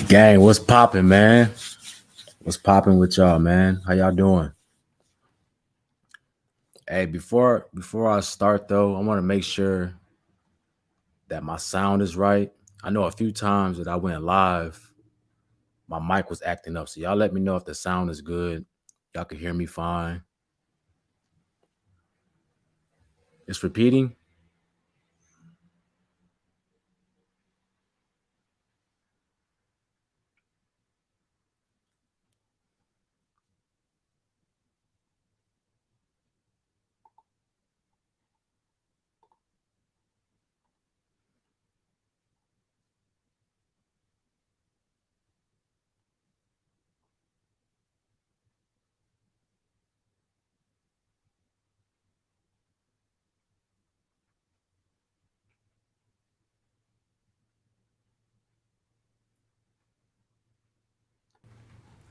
Gang, what's popping, man? What's popping with y'all, man? How y'all doing? Hey, before I start though, I want to make sure that my sound is right. I know a few times that I went live, my mic was acting up. So y'all let me know if the sound is good. Y'all can hear me fine. It's repeating.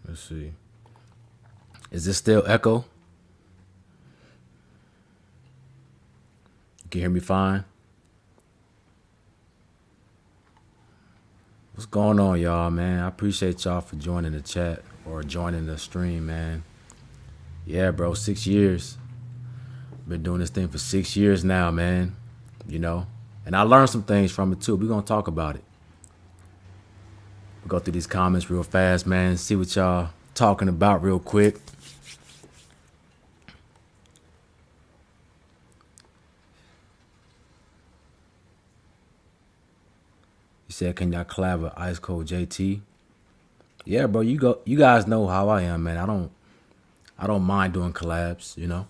Let's see. Is this still echo? You can hear me fine? What's going on, y'all, man? I appreciate y'all for joining the chat or joining the stream, man. Yeah, bro, 6 years. Been doing this thing for 6 years now, man. You know, and I learned some things from it too. We're gonna talk about it. We'll go through these comments real fast, man. See what y'all talking about real quick. You said, can y'all collab with Ice Cold JT? Yeah, bro. You guys know how I am, man. I don't mind doing collabs. You know,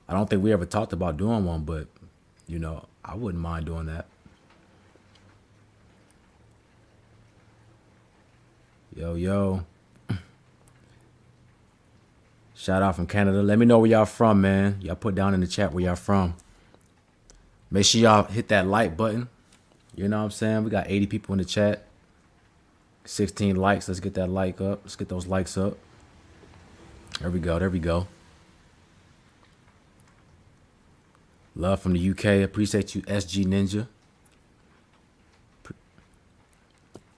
I don't think we ever talked about doing one, but you know, I wouldn't mind doing that. Yo. Shout out from Canada. Let me know where y'all from, man. Y'all put down in the chat where y'all from. Make sure y'all hit that like button. You know what I'm saying? We got 80 people in the chat. 16 likes. Let's get that like up. Let's get those likes up. There we go. Love from the UK. Appreciate you, SG Ninja.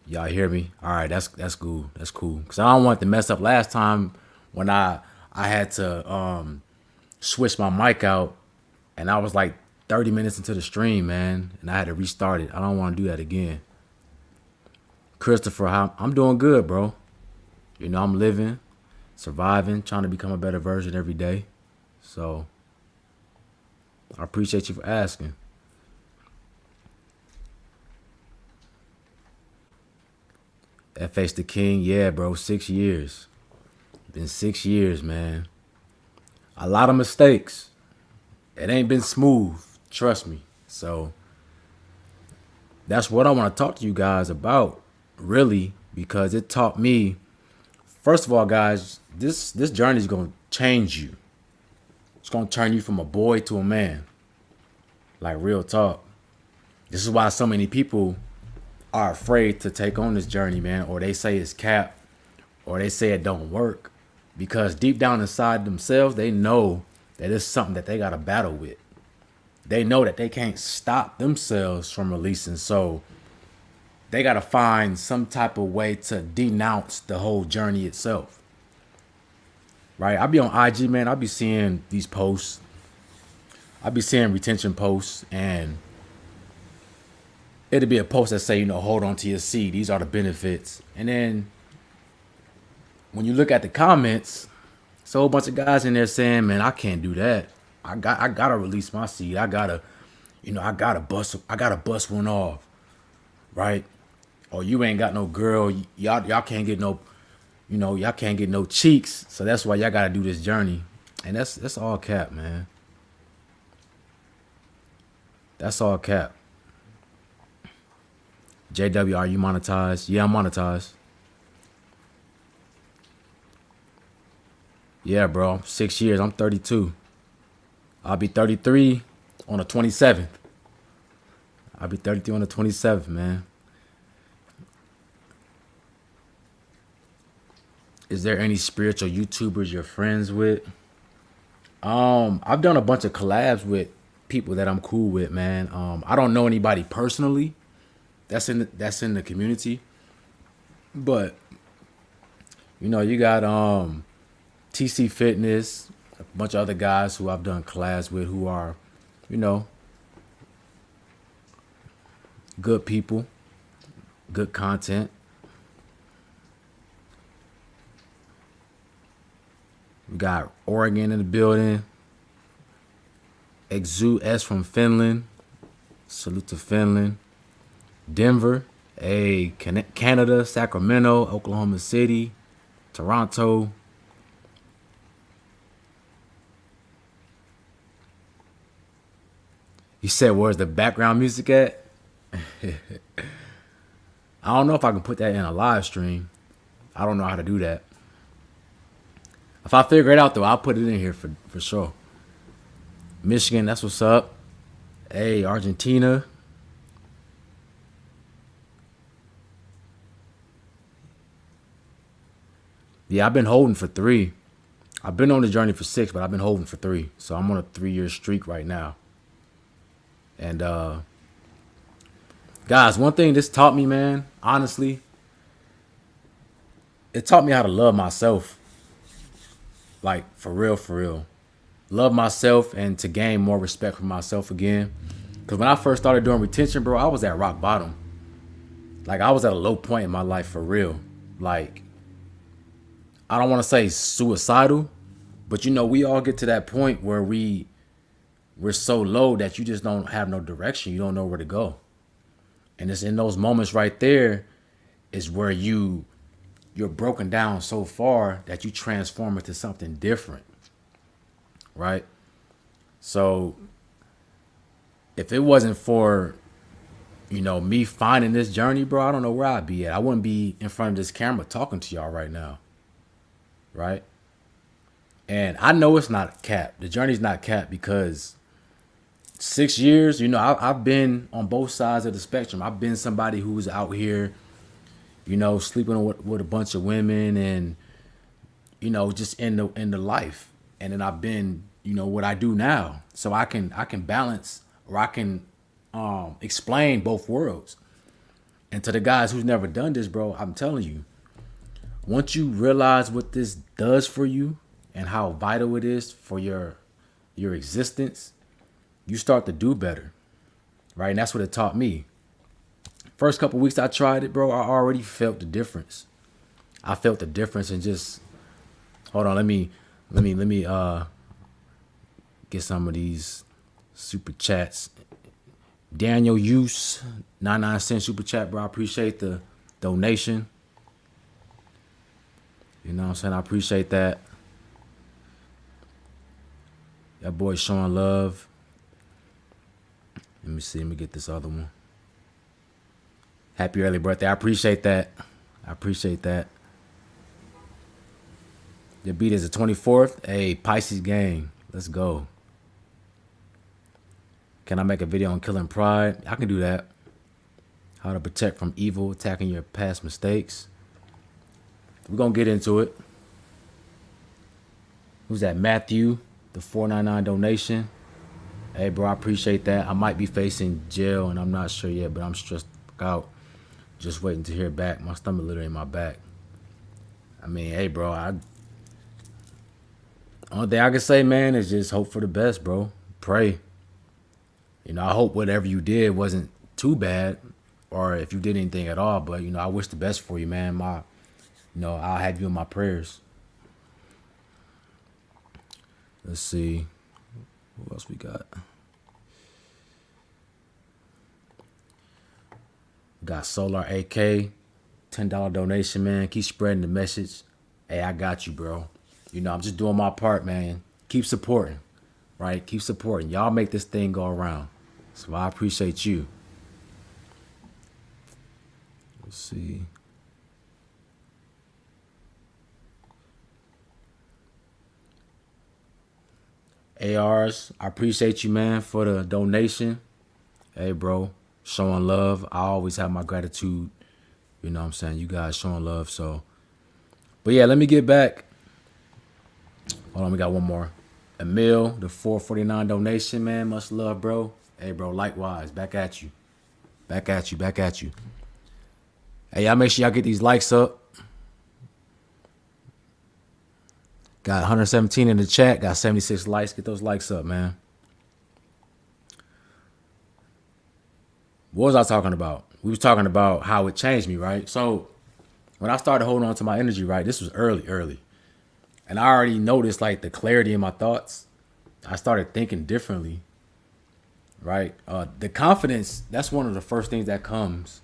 Y'all hear me? All right, that's cool. That's cool. Cause I don't want to mess up. Last time when I had to switch my mic out, and I was like 30 minutes into the stream, man, and I had to restart it. I don't want to do that again. Christopher, I'm doing good, bro. You know, I'm living, surviving, trying to become a better version every day. So I appreciate you for asking. F.H. the King, yeah, bro, 6 years. Been 6 years, man. A lot of mistakes. It ain't been smooth, trust me. So that's what I want to talk to you guys about, really, because it taught me. First of all, guys, this journey is gonna change you. It's gonna turn you from a boy to a man. Like, real talk. This is why so many people are afraid to take on this journey, man, or they say it's cap, or they say it don't work, because deep down inside themselves, they know that it's something that they got to battle with. They know that they can't stop themselves from releasing, so they got to find some type of way to denounce the whole journey itself. Right? I be on IG, man. I be seeing these posts. I be seeing retention posts, and it'll be a post that say, you know, hold on to your seed. These are the benefits. And then when you look at the comments, it's a whole bunch of guys in there saying, man, I can't do that. I gotta release my seed. I gotta bust one off. Right? Or you ain't got no girl. Y'all can't get no, you know, y'all can't get no cheeks. So that's why y'all gotta do this journey. And that's all cap, man. That's all cap. JW, are you monetized? Yeah, I'm monetized. Yeah, bro. 6 years. I'm 32. I'll be 33 on the 27th. I'll be 33 on the 27th, man. Is there any spiritual YouTubers you're friends with? I've done a bunch of collabs with people that I'm cool with, man. I don't know anybody personally that's in the community, but you got TC Fitness, a bunch of other guys who I've done collabs with who are, you know, good people, good content. We got Oregon in the building. Exu S from Finland. Salute to Finland. Denver. Hey, Canada, Sacramento, Oklahoma City, Toronto. You said, where's the background music at? I don't know if I can put that in a live stream. I don't know how to do that. If I figure it out, though, I'll put it in here for sure. Michigan, that's what's up. Hey, Argentina. Yeah, I've been holding for 3. I've been on the journey for 6, but I've been holding for 3. So I'm on a 3-year streak right now. And guys, one thing this taught me, man, honestly, it taught me how to love myself. Like, for real, for real. Love myself and to gain more respect for myself again. Because when I first started doing retention, bro, I was at rock bottom. Like, I was at a low point in my life for real. Like, I don't want to say suicidal, but we all get to that point where we're so low that you just don't have no direction. You don't know where to go. And it's in those moments right there is where you're broken down so far that you transform into something different. Right? So if it wasn't for, me finding this journey, bro, I don't know where I'd be at. I wouldn't be in front of this camera talking to y'all right now. Right? And I know it's not capped. The journey's not capped because 6 years, I've been on both sides of the spectrum. I've been somebody who's out here, sleeping with a bunch of women and, just in the life. And then I've been, what I do now. So I can balance, or I can explain both worlds. And to the guys who's never done this, bro, I'm telling you, once you realize what this does for you and how vital it is for your existence, you start to do better, right? And that's what it taught me. First couple weeks I tried it, bro, I already felt the difference. I felt the difference in just, hold on, let me get some of these super chats. Daniel Use, 99-cent super chat, bro. I appreciate the donation. You know what I'm saying? I appreciate that. That boy showing love. Let me see. Let me get this other one. Happy early birthday. I appreciate that. I appreciate that. The beat is the 24th. Hey, Pisces gang. Let's go. Can I make a video on killing pride? I can do that. How to protect from evil, attacking your past mistakes. We're going to get into it. Who's that? Matthew, the $4.99 donation. Hey, bro, I appreciate that. I might be facing jail, and I'm not sure yet, but I'm stressed out. Just waiting to hear back. My stomach literally in my back. I mean, hey, bro, only thing I can say, man, is just hope for the best, bro. Pray. I hope whatever you did wasn't too bad, or if you did anything at all, but, I wish the best for you, man. I'll have you in my prayers. Let's see. What else we got? Got Solar AK, $10 donation, man. Keep spreading the message. Hey, I got you, bro. I'm just doing my part, man. Keep supporting, right? Keep supporting. Y'all make this thing go around. So I appreciate you. Let's see. ARs, I appreciate you, man, for the donation. Hey, bro, showing love. I always have my gratitude. You know what I'm saying? You guys showing love. So But yeah, let me get back. Hold on, we got one more. Emil, the 449 donation, man. Much love, bro. Hey, bro, likewise. Back at you. Back at you. Back at you. Hey, y'all make sure y'all get these likes up. Got 117 in the chat. Got 76 likes. Get those likes up, man. What was I talking about? We was talking about how it changed me, right? So when I started holding on to my energy, right, this was early. And I already noticed like the clarity in my thoughts. I started thinking differently, right? The confidence, that's one of the first things that comes.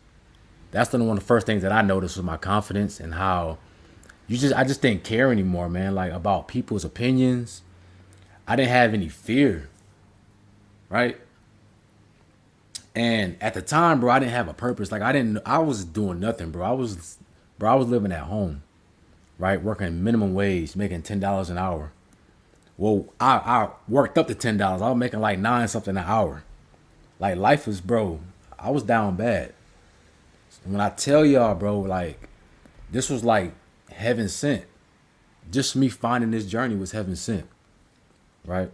That's one of the first things that I noticed was my confidence and how I just didn't care anymore, man, like about people's opinions. I didn't have any fear, right? And at the time, bro, I didn't have a purpose. Like I was doing nothing, bro. I was living at home, right? Working minimum wage, making $10 an hour. Well, I worked up to $10. I was making like 9 something an hour. Like life was, bro, I was down bad. When I tell y'all, bro, like this was like heaven sent. Just me finding this journey was heaven sent, right?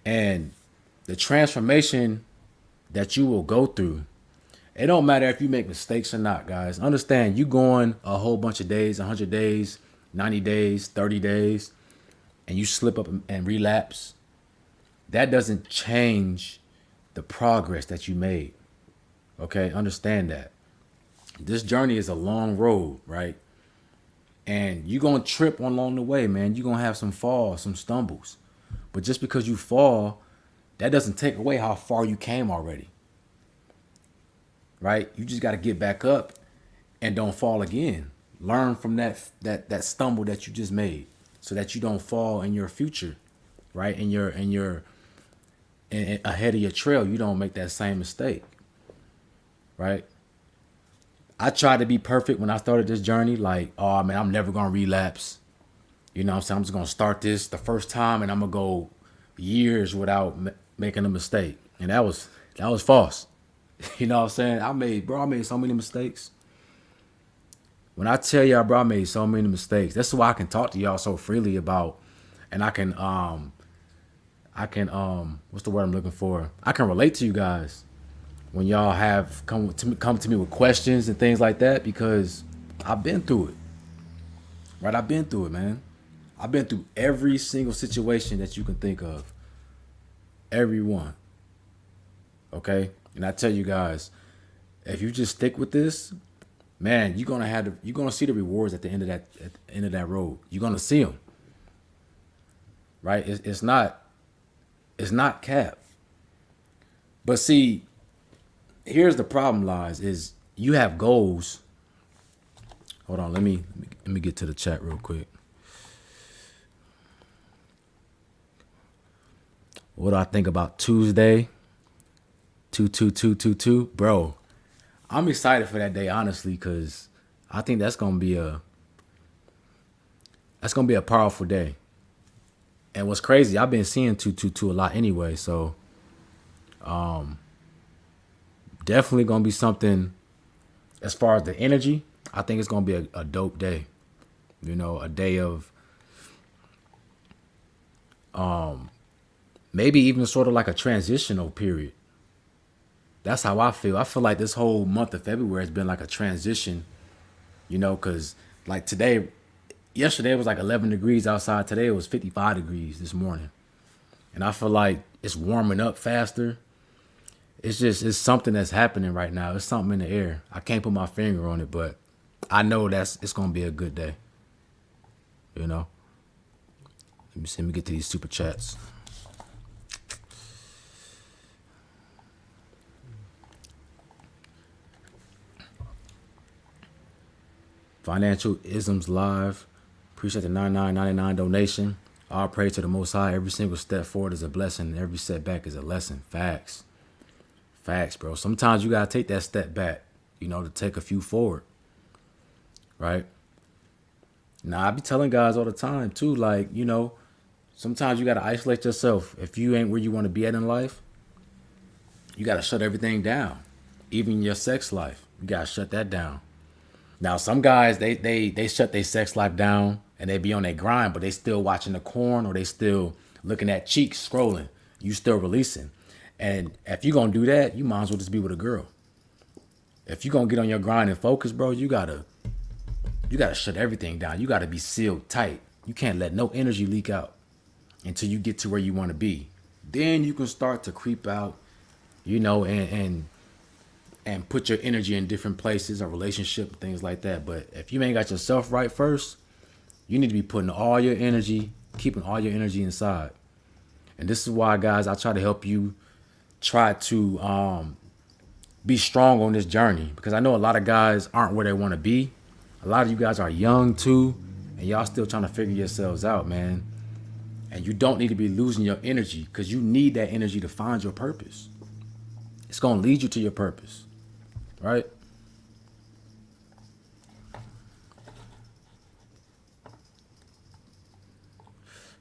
And the transformation that you will go through, it don't matter if you make mistakes or not, guys. Understand, you going a whole bunch of days, 100 days, 90 days, 30 days, and you slip up and relapse. That doesn't change the progress that you made. Okay, understand that. This journey is a long road, right? And you're going to trip along the way, man. You're going to have some falls, some stumbles. But just because you fall, that doesn't take away how far you came already. Right? You just got to get back up and don't fall again. Learn from that stumble that you just made so that you don't fall in your future, right? In your ahead of your trail, you don't make that same mistake. Right? I tried to be perfect when I started this journey. Like, oh man, I'm never gonna relapse. You know what I'm saying? I'm just gonna start this the first time and I'm gonna go years without making a mistake. And that was false. You know what I'm saying? I made so many mistakes. When I tell y'all, bro, I made so many mistakes. That's why I can talk to y'all so freely about, and I can what's the word I'm looking for? I can relate to you guys when y'all have come to me with questions and things like that, because I've been through it. Right? I've been through it, man. I've been through every single situation that you can think of. Every one. Okay? And I tell you guys, if you just stick with this, man, you're gonna see the rewards at the end of that road. You're gonna see them. Right? It's not cap. But see, here's the problem lies is you have goals. Hold on, let me get to the chat real quick. What do I think about Tuesday? 22222, bro. I'm excited for that day, honestly, because I think that's gonna be a powerful day. And what's crazy, I've been seeing 222 a lot anyway, so definitely gonna be something. As far as the energy, I think it's gonna be a dope day. You know, a day of maybe even sort of like a transitional period. That's how I feel. I feel like this whole month of February has been like a transition, you know, because like yesterday it was like 11 degrees outside. Today it was 55 degrees this morning. And I feel like it's warming up faster. It's something that's happening right now. It's something in the air. I can't put my finger on it, but I know it's going to be a good day. You know? Let me get to these super chats. Financial Isms Live. Appreciate the $99.99 donation. All praise to the Most High. Every single step forward is a blessing, and every setback is a lesson. Facts. Facts, bro. Sometimes you gotta take that step back, you know, to take a few forward. Right? Now, I be telling guys all the time, too, like, you know, sometimes you gotta isolate yourself. If you ain't where you want to be at in life, you gotta shut everything down. Even your sex life, you gotta shut that down. Now, some guys, they shut their sex life down and they be on their grind, but they still watching the corn or they still looking at cheeks scrolling. You still releasing. And if you gonna do that, you might as well just be with a girl. If you gonna get on your grind and focus, bro, you gotta shut everything down. You gotta be sealed tight. You can't let no energy leak out until you get to where you want to be. Then you can start to creep out, you know, and put your energy in different places, a relationship, things like that. But if you ain't got yourself right first, you need to be putting all your energy, keeping all your energy inside. And this is why, guys, I try to help you try to be strong on this journey, because I know a lot of guys aren't where they want to be. A lot of you guys are young too, and y'all still trying to figure yourselves out, man. And you don't need to be losing your energy, because you need that energy to find your purpose. It's going to lead you to your purpose, right?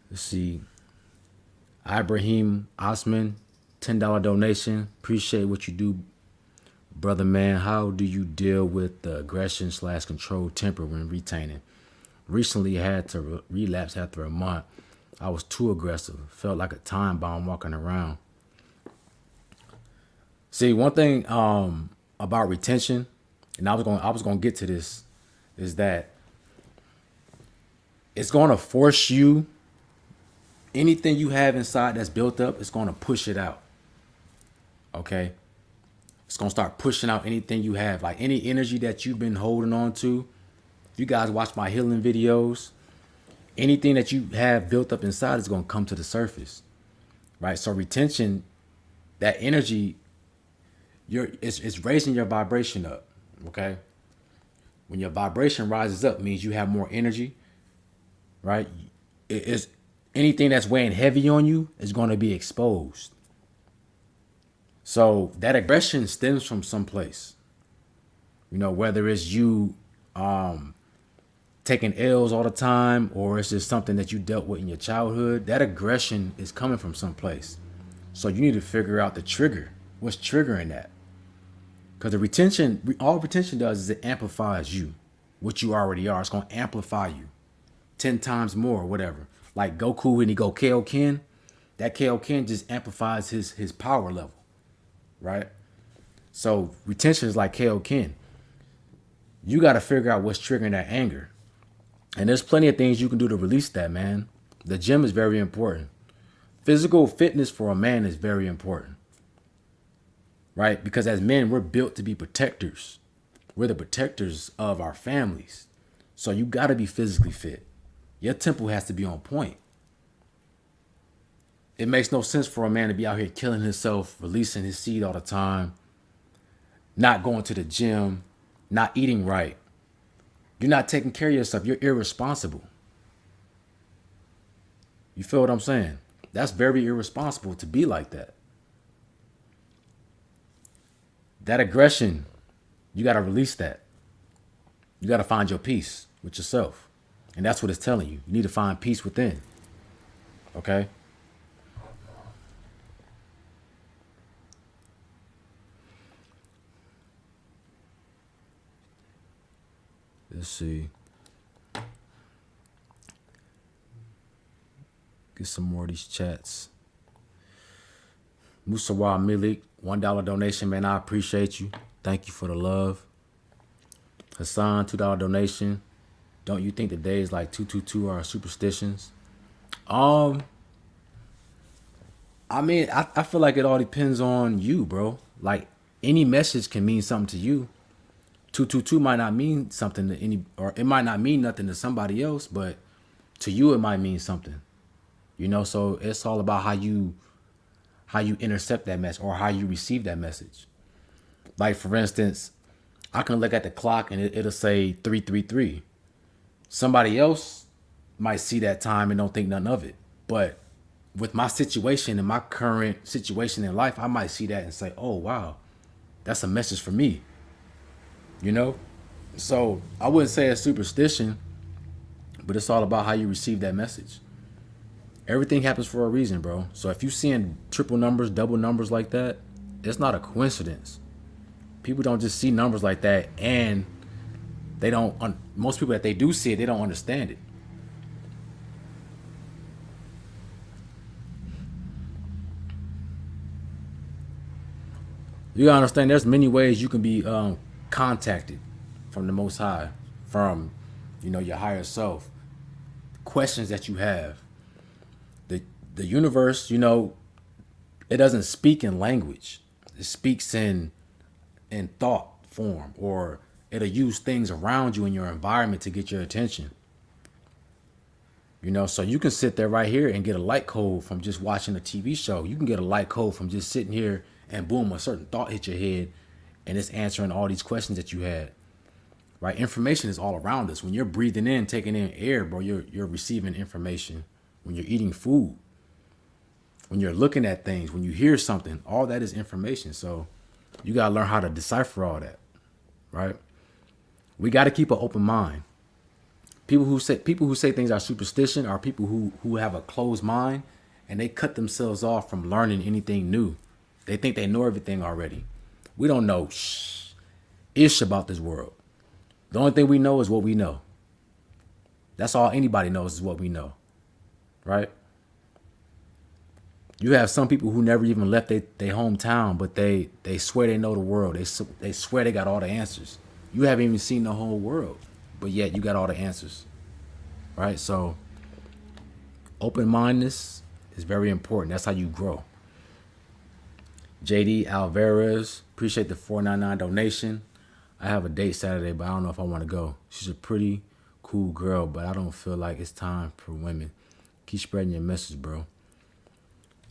Let's see. Ibrahim Osman, $10 donation. Appreciate what you do, brother, man. How do you deal with the aggression/control temper when retaining? Recently had to relapse after a month. I was too aggressive. Felt like a time bomb walking around. See, one thing about retention, and I was gonna get to this, is that it's gonna force you. Anything you have inside that's built up, it's gonna push it out. Okay? It's gonna start pushing out anything you have, like any energy that you've been holding on to. If you guys watch my healing videos, anything that you have built up inside is gonna come to the surface, right? So retention, that energy, it's raising your vibration up. Okay? When your vibration rises up, means you have more energy, right? It's anything that's weighing heavy on you is going to be exposed. So that aggression stems from someplace. You know, whether it's you taking L's all the time, or it's just something that you dealt with in your childhood, that aggression is coming from someplace. So you need to figure out the trigger. What's triggering that? Because the retention, all retention does is it amplifies you, what you already are. It's going to amplify you 10 times more, or whatever. Like Goku, when he go Kaioken, that Kaioken just amplifies his power level, right? So retention is like Kaioken. You got to figure out what's triggering that anger. And there's plenty of things you can do to release that, man. The gym is very important. Physical fitness for a man is very important, right? Because as men, we're built to be protectors. We're the protectors of our families. So you got to be physically fit. Your temple has to be on point. It makes no sense for a man to be out here killing himself, releasing his seed all the time, not going to the gym, not eating right. You're not taking care of yourself. You're irresponsible. You feel what I'm saying? That's very irresponsible to be like that. That aggression, you got to release that. You got to find your peace with yourself. And that's what it's telling you. You need to find peace within. Okay? Let's see. Get some more of these chats. Musawa Milik, $1 donation, man. I appreciate you. Thank you for the love. Hassan, $2 donation. Don't you think the days like 222 are superstitions? I mean, I feel like it all depends on you, bro. Like any message can mean something to you. 222 might not mean something to any, or it might not mean nothing to somebody else, but to you it might mean something. You know, so it's all about how you intercept that message or how you receive that message. Like for instance, I can look at the clock and it'll say 333. Somebody else might see that time and don't think nothing of it. But with my situation and my current situation in life, I might see that and say, oh, wow, that's a message for me. You know? So I wouldn't say it's superstition, but it's all about how you receive that message. Everything happens for a reason, bro. So if you're seeing triple numbers, double numbers like that, it's not a coincidence. People don't just see numbers like that and They don't. Most people that they do see it, they don't understand it. You gotta understand. There's many ways you can be contacted from the Most High, from your higher self. Questions that you have. The the universe, it doesn't speak in language. It speaks in thought form, or it'll use things around you in your environment to get your attention. So you can sit there right here and get a light code from just watching a TV show. You can get a light code from just sitting here and boom, a certain thought hit your head and it's answering all these questions that you had. Right? Information is all around us. When you're breathing in, taking in air, bro, you're receiving information. When you're eating food, when you're looking at things, when you hear something, all that is information. So you gotta learn how to decipher all that. Right? We gotta keep an open mind. People who say things are superstition are people who have a closed mind and they cut themselves off from learning anything new. They think they know everything already. We don't know ish about this world. The only thing we know is what we know. That's all anybody knows is what we know. Right? You have some people who never even left their hometown, but they swear they know the world. They swear they got all the answers. You haven't even seen the whole world, but yet you got all the answers. Right? So open-mindedness is very important. That's how you grow. JD Alvarez, appreciate the $4.99 donation. I have a date Saturday, but I don't know if I want to go. She's a pretty cool girl, but I don't feel like it's time for women. Keep spreading your message, bro.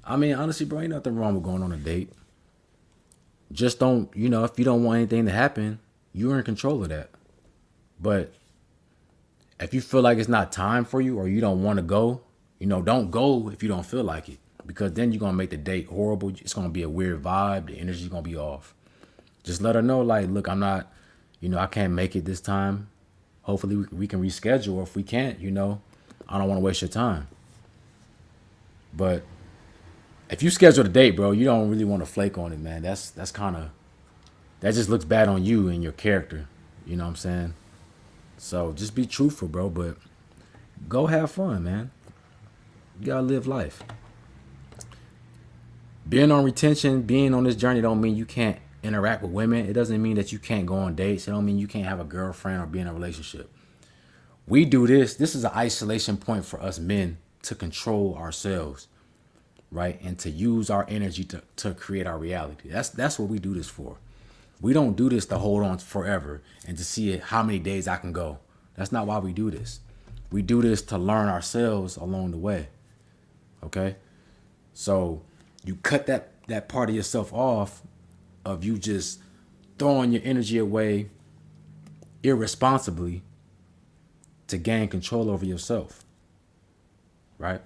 I mean, honestly, bro, ain't nothing wrong with going on a date. Just don't, if you don't want anything to happen, you're in control of that. But if you feel like it's not time for you or you don't want to go, don't go if you don't feel like it. Because then you're going to make the date horrible. It's going to be a weird vibe. The energy's going to be off. Just let her know, like, look, I'm not, I can't make it this time. Hopefully we can reschedule. Or if we can't, I don't want to waste your time. But if you schedule the date, bro, you don't really want to flake on it, man. That's kind of, that just looks bad on you and your character. You know what I'm saying? So just be truthful, bro. But go have fun, man. You got to live life. Being on retention, being on this journey don't mean you can't interact with women. It doesn't mean that you can't go on dates. It don't mean you can't have a girlfriend or be in a relationship. We do this. This is an isolation point for us men to control ourselves, right? And to use our energy to create our reality. That's what we do this for. We don't do this to hold on forever and to see how many days I can go. That's not why we do this. We do this to learn ourselves along the way. Okay? So you cut that part of yourself off of you just throwing your energy away irresponsibly to gain control over yourself. Right?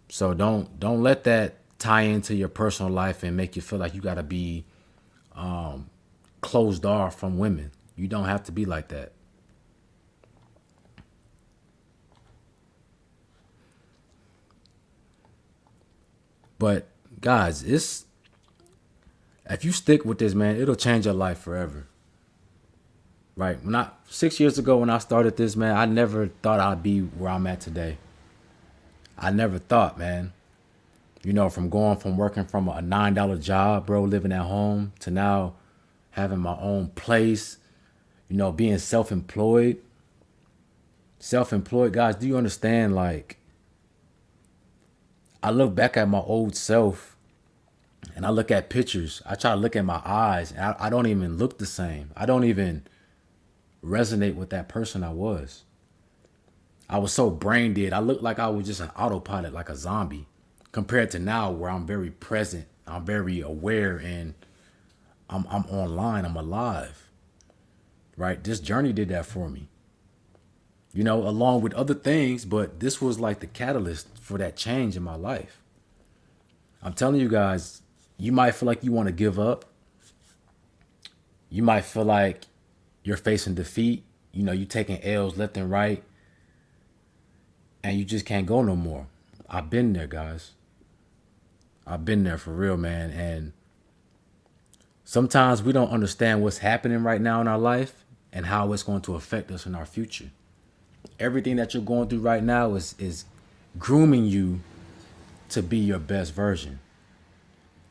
So don't let that tie into your personal life and make you feel like you got to be closed off from women. You don't have to be like that. But guys, if you stick with this, man, it'll change your life forever. Right? 6 years ago when I started this, man, I never thought I'd be where I'm at today. I never thought, man, from going from working from a $9 job, bro, living at home, to now having my own place, being self-employed. Self-employed, guys, do you understand? Like, I look back at my old self and I look at pictures. I try to look at my eyes and I don't even look the same. I don't even resonate with that person I was. I was so brain dead. I looked like I was just an autopilot, like a zombie, compared to now where I'm very present. I'm very aware and I'm online. I'm alive. Right? This journey did that for me. Along with other things, but this was like the catalyst for that change in my life. I'm telling you guys, you might feel like you want to give up. You might feel like you're facing defeat. You taking L's left and right. And you just can't go no more. I've been there, guys. I've been there for real, man. And sometimes we don't understand what's happening right now in our life. and how it's going to affect us in our future. Everything that you're going through right now is grooming you to be your best version.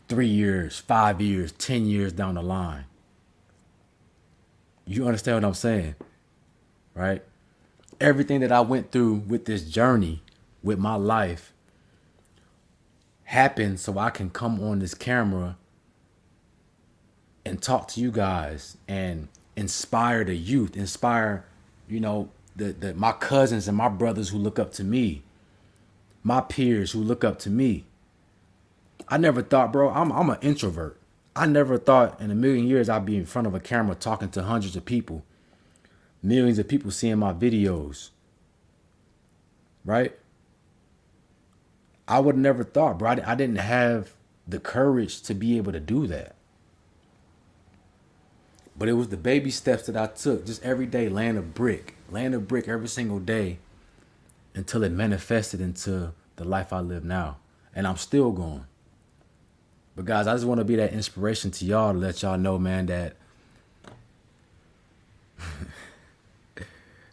3 years, 5 years, 10 years down the line. You understand what I'm saying, right? Everything that I went through with this journey, with my life, happened so I can come on this camera and talk to you guys and inspire the youth, inspire, my cousins and my brothers who look up to me, my peers who look up to me. I never thought, bro, I'm an introvert. I never thought in a million years I'd be in front of a camera talking to hundreds of people, millions of people seeing my videos, right? I would have never thought, bro. I didn't have the courage to be able to do that. But it was the baby steps that I took, just every day, laying a brick every single day until it manifested into the life I live now. And I'm still going. But guys, I just want to be that inspiration to y'all to let y'all know, man, that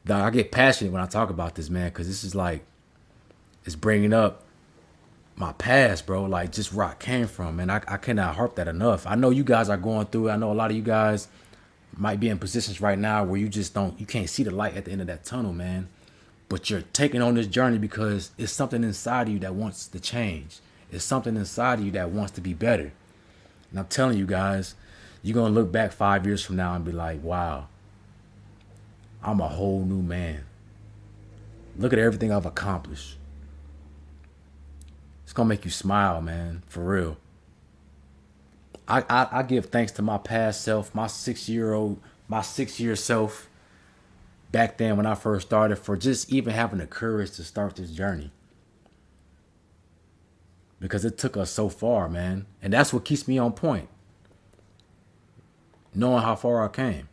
I get passionate when I talk about this, man, because this is like, it's bringing up my past, bro, like just where I came from. And I cannot harp that enough. I know you guys are going through it. I know a lot of you guys might be in positions right now where you can't see the light at the end of that tunnel, man. But you're taking on this journey because it's something inside of you that wants to change. It's something inside of you that wants to be better. And I'm telling you guys, you're going to look back 5 years from now and be like, wow, I'm a whole new man. Look at everything I've accomplished. It's going to make you smile, man, for real. I give thanks to my past self, my 6-year self back then when I first started, for just even having the courage to start this journey. Because it took us so far, man. And that's what keeps me on point. Knowing how far I came.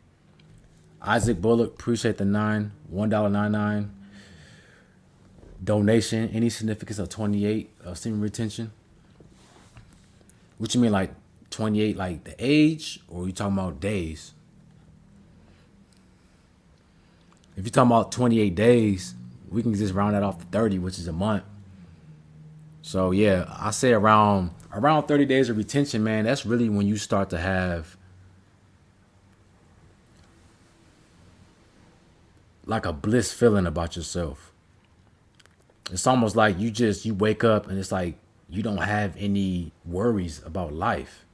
Isaac Bullock, appreciate the $1.99 donation. Any significance of 28 of semen retention? What you mean, like 28, like the age, or are you talking about days? If you're talking about 28 days, we can just round that off to 30, which is a month. So yeah, I say around 30 days of retention, man. That's really when you start to have like a bliss feeling about yourself. It's almost like you wake up and it's like you don't have any worries about life.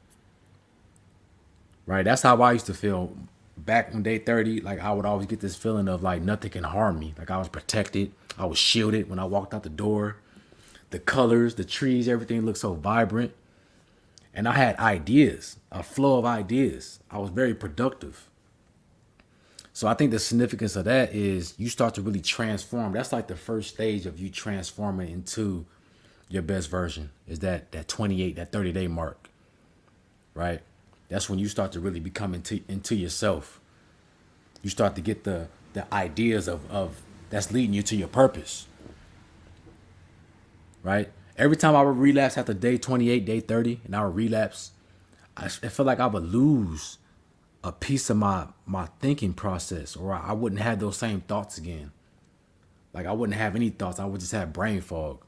Right? That's how I used to feel back on day 30. Like I would always get this feeling of like nothing can harm me. Like I was protected. I was shielded when I walked out the door. The colors, the trees, everything looked so vibrant. And I had ideas, a flow of ideas. I was very productive. So I think the significance of that is you start to really transform. That's like the first stage of you transforming into your best version, is that 28, that 30-day mark, right? That's when you start to really become into yourself. You start to get the ideas of that's leading you to your purpose, right? Every time I would relapse after day 28, day 30, and I would relapse, I felt like I would lose a piece of my thinking process, or I wouldn't have those same thoughts again. Like I wouldn't have any thoughts. I would just have brain fog,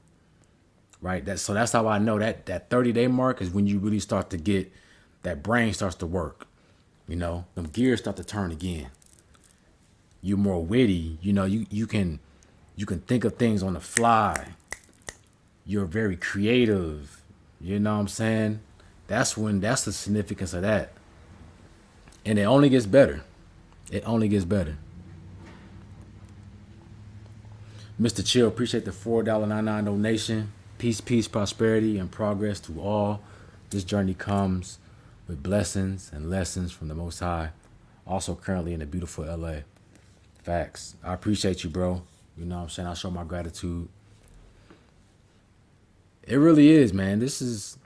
right? So that's how I know that 30-day mark is when you really start to get, that brain starts to work. Them gears start to turn again. You're more witty. You can think of things on the fly. You're very creative. You know what I'm saying? That's the significance of that. And it only gets better. It only gets better. Mr. Chill, appreciate the $4.99 donation. Peace, prosperity, and progress to all. This journey comes with blessings and lessons from the Most High. Also currently in the beautiful LA. Facts. I appreciate you, bro. You know what I'm saying? I show my gratitude. It really is, man. It's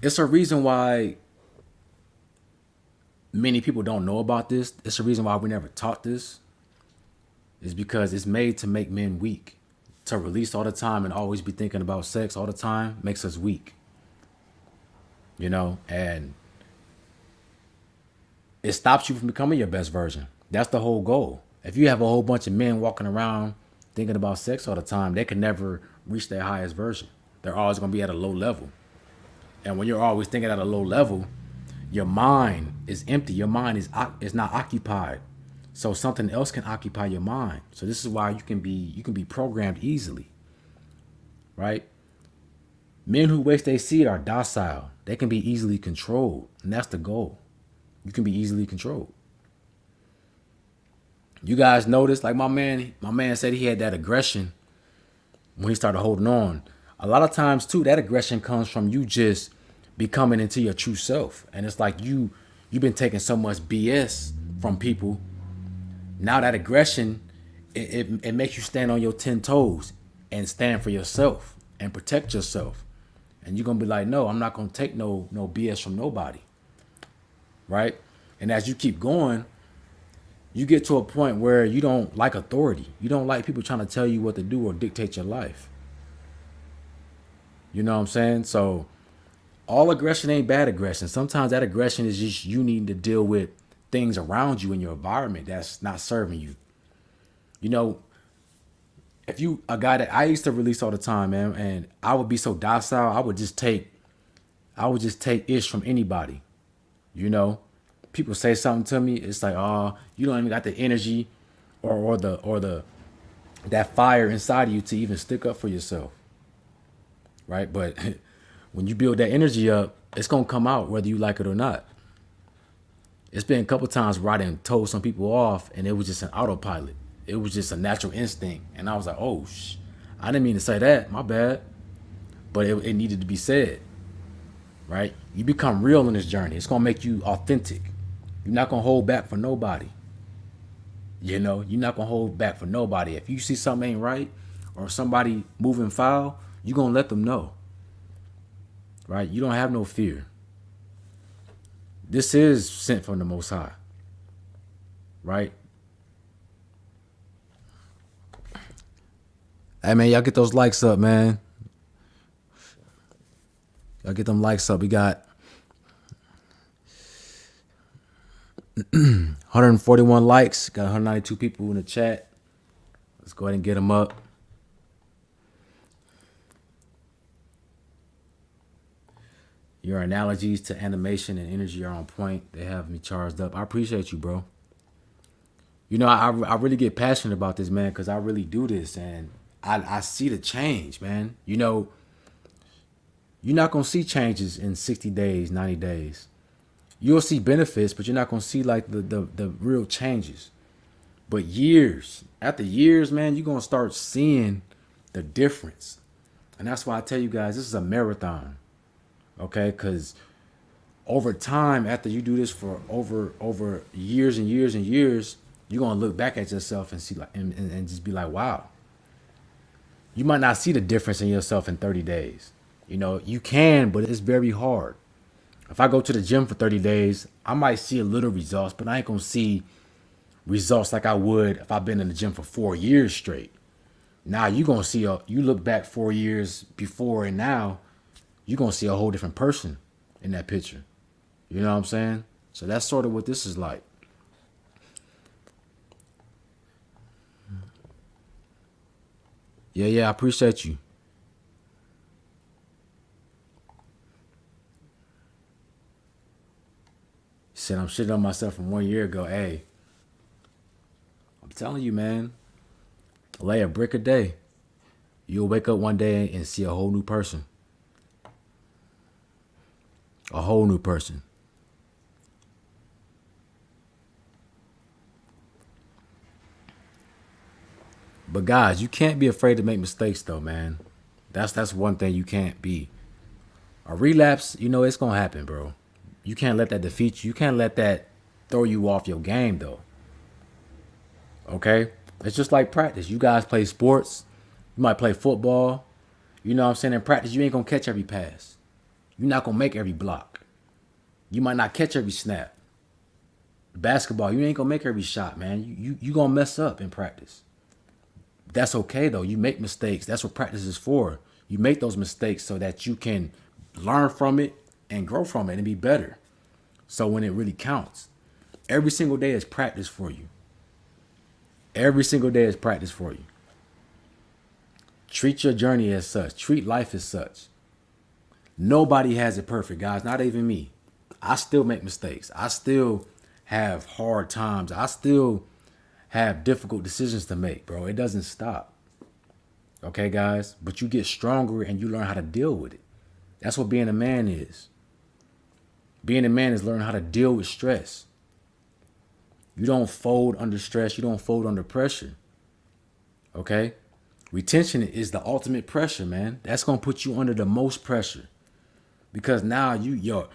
a reason why many people don't know about this. It's a reason why we never taught this. Is because it's made to make men weak. To release all the time and always be thinking about sex all the time makes us weak. And it stops you from becoming your best version. That's the whole goal. If you have a whole bunch of men walking around thinking about sex all the time, they can never reach their highest version. They're always going to be at a low level. And when you're always thinking at a low level, your mind is empty. Your mind is not occupied. So something else can occupy your mind. So this is why you can be programmed easily. Right? Men who waste their seed are docile. They can be easily controlled. And that's the goal. You can be easily controlled. You guys notice, like my man said he had that aggression when he started holding on. A lot of times too, that aggression comes from you just becoming into your true self. And it's like you've been taking so much BS from people. Now that aggression, it makes you stand on your 10 toes and stand for yourself and protect yourself. And you're gonna be like, no, I'm not gonna take no BS from nobody. Right? And as you keep going, you get to a point where you don't like authority. You don't like people trying to tell you what to do or dictate your life. You know what I'm saying? So all aggression ain't bad aggression. Sometimes that aggression is just you needing to deal with things around you in your environment that's not serving you. You know, if you a guy that I used to release all the time, man, and I would be so docile, I would just take ish from anybody. You know, people say something to me, it's like, oh, you don't even got the energy or the that fire inside of you to even stick up for yourself. Right? But when you build that energy up, it's gonna come out whether you like it or not. It's been a couple times where I done told some people off and it was just an autopilot. It was just a natural instinct. And I was like, oh, I didn't mean to say that. My bad. But it needed to be said. Right? You become real in this journey. It's going to make you authentic. You're not going to hold back for nobody. You know, you're not going to hold back for nobody. If you see something ain't right or somebody moving foul, you're going to let them know. Right? You don't have no fear. This is sent from the Most High. Right? Hey, man, y'all get those likes up, man. Y'all get them likes up. We got 141 likes. Got 192 people in the chat. Let's go ahead and get them up. Your analogies to animation and energy are on point. They have me charged up. I appreciate you, bro. You know, I really get passionate about this, man, because I really do this. And I see the change, man. You know, you're not going to see changes in 60 days, 90 days. You'll see benefits, but you're not going to see like the real changes. But after years, man, you're going to start seeing the difference. And that's why I tell you guys, this is a marathon. Okay? Because over time, after you do this for over years and years and years, you're going to look back at yourself and see like and just be like, wow. You might not see the difference in yourself in 30 days. You know, you can, but it's very hard. If I go to the gym for 30 days, I might see a little results, but I ain't going to see results like I would if I've been in the gym for 4 years straight. Now you're going to see, you look back 4 years before and now, you're going to see a whole different person in that picture. You know what I'm saying? So that's sort of what this is like. Yeah, I appreciate you. He said, I'm shitting on myself from 1 year ago. Hey, I'm telling you, man, lay a brick a day. You'll wake up one day and see a whole new person. A whole new person. But guys, you can't be afraid to make mistakes though, man. That's one thing you can't be. A relapse, you know, it's gonna happen, bro. You can't let that defeat you. You can't let that throw you off your game though. Okay? It's just like practice. You guys play sports. You might play football. You know what I'm saying? In practice, you ain't gonna catch every pass. You're not gonna make every block. You might not catch every snap. Basketball, you ain't gonna make every shot, man. You gonna mess up in practice. That's okay though. You make mistakes. That's what practice is for. You make those mistakes so that you can learn from it and grow from it and be better. So when it really counts. Every single day is practice for you. Every single day is practice for you. Treat your journey as such. Treat life as such. Nobody has it perfect, guys. Not even me. I still make mistakes. I still have hard times. I still have difficult decisions to make, bro. It doesn't stop. Okay, guys? But you get stronger and you learn how to deal with it. That's what being a man is. Being a man is learning how to deal with stress. You don't fold under stress. You don't fold under pressure. Okay? Retention is the ultimate pressure, man. That's going to put you under the most pressure. Because now your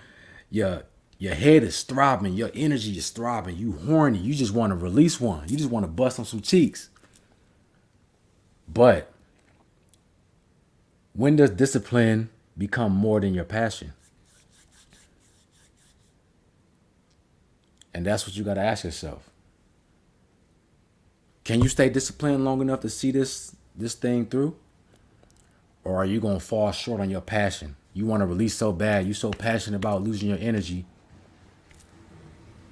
head is throbbing. Your energy is throbbing. You horny. You just want to release one. You just want to bust on some cheeks. But when does discipline become more than your passion? And that's what you got to ask yourself. Can you stay disciplined long enough to see this thing through? Or are you going to fall short on your passion? You want to release so bad. You're so passionate about losing your energy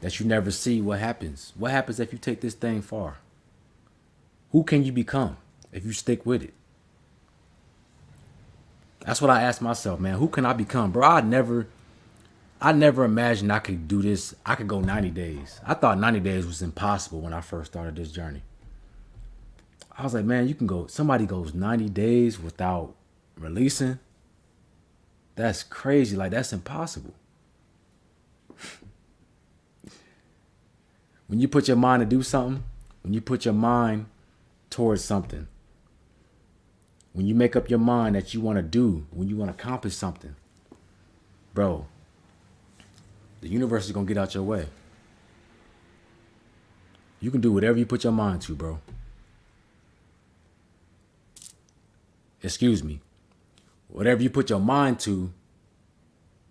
that you never see what happens. What happens if you take this thing far? Who can you become if you stick with it? That's what I ask myself, man. Who can I become? Bro, I never imagined I could do this. I could go 90 days. I thought 90 days was impossible when I first started this journey. I was like, man, somebody goes 90 days without releasing. That's crazy. Like, that's impossible. When you put your mind to do something, when you put your mind towards something, when you make up your mind that you want to do, when you want to accomplish something, bro, the universe is going to get out your way. You can do whatever you put your mind to, bro. Excuse me. Whatever you put your mind to,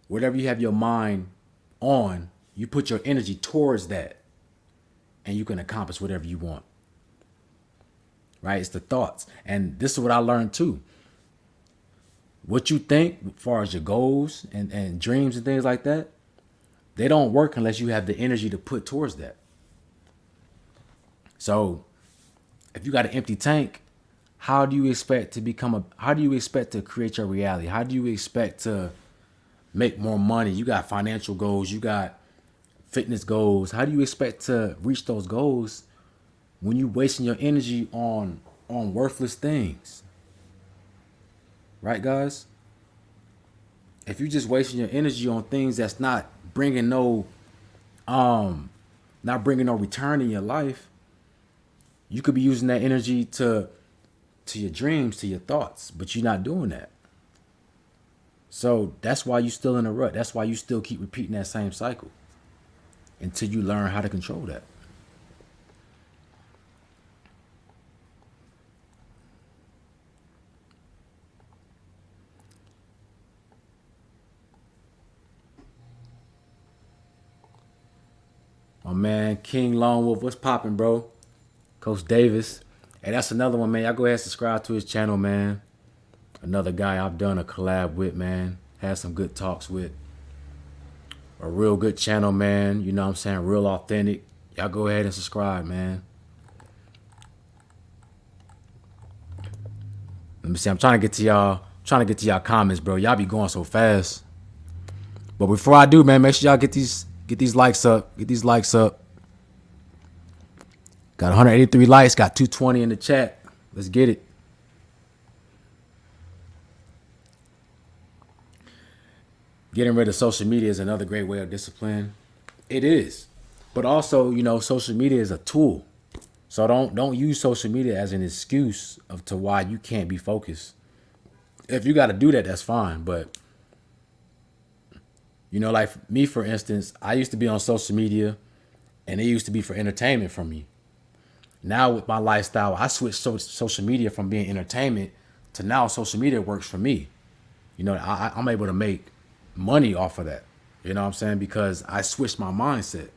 whatever you have your mind on, you put your energy towards that, and you can accomplish whatever you want. Right? It's the thoughts. And this is what I learned too. What you think, as far as your goals and dreams and things like that, they don't work unless you have the energy to put towards that. So if you got an empty tank, how do you expect to create your reality? How do you expect to make more money? You got financial goals, you got fitness goals. How do you expect to reach those goals when you wasting your energy on worthless things? Right, guys? If you just wasting your energy on things that's not bringing no return in your life, you could be using that energy to your dreams, to your thoughts, but you're not doing that. So that's why you're still in a rut. That's why you still keep repeating that same cycle until you learn how to control that. My man, King Lone Wolf, what's popping, bro? Coach Davis. Hey, that's another one, man. Y'all go ahead and subscribe to his channel, man. Another guy I've done a collab with, man. Had some good talks with. A real good channel, man. You know what I'm saying? Real authentic. Y'all go ahead and subscribe, man. Let me see. I'm trying to get to y'all comments, bro. Y'all be going so fast. But before I do, man, make sure y'all get these likes up. Get these likes up. Got 183 likes, got 220 in the chat. Let's get it. Getting rid of social media is another great way of discipline. It is. But also, you know, social media is a tool. So don't use social media as an excuse to why you can't be focused. If you got to do that, that's fine. But, you know, like me, for instance, I used to be on social media and it used to be for entertainment for me. Now with my lifestyle, I switched social media from being entertainment to now social media works for me. You know, I'm able to make money off of that. You know what I'm saying? Because I switched my mindset.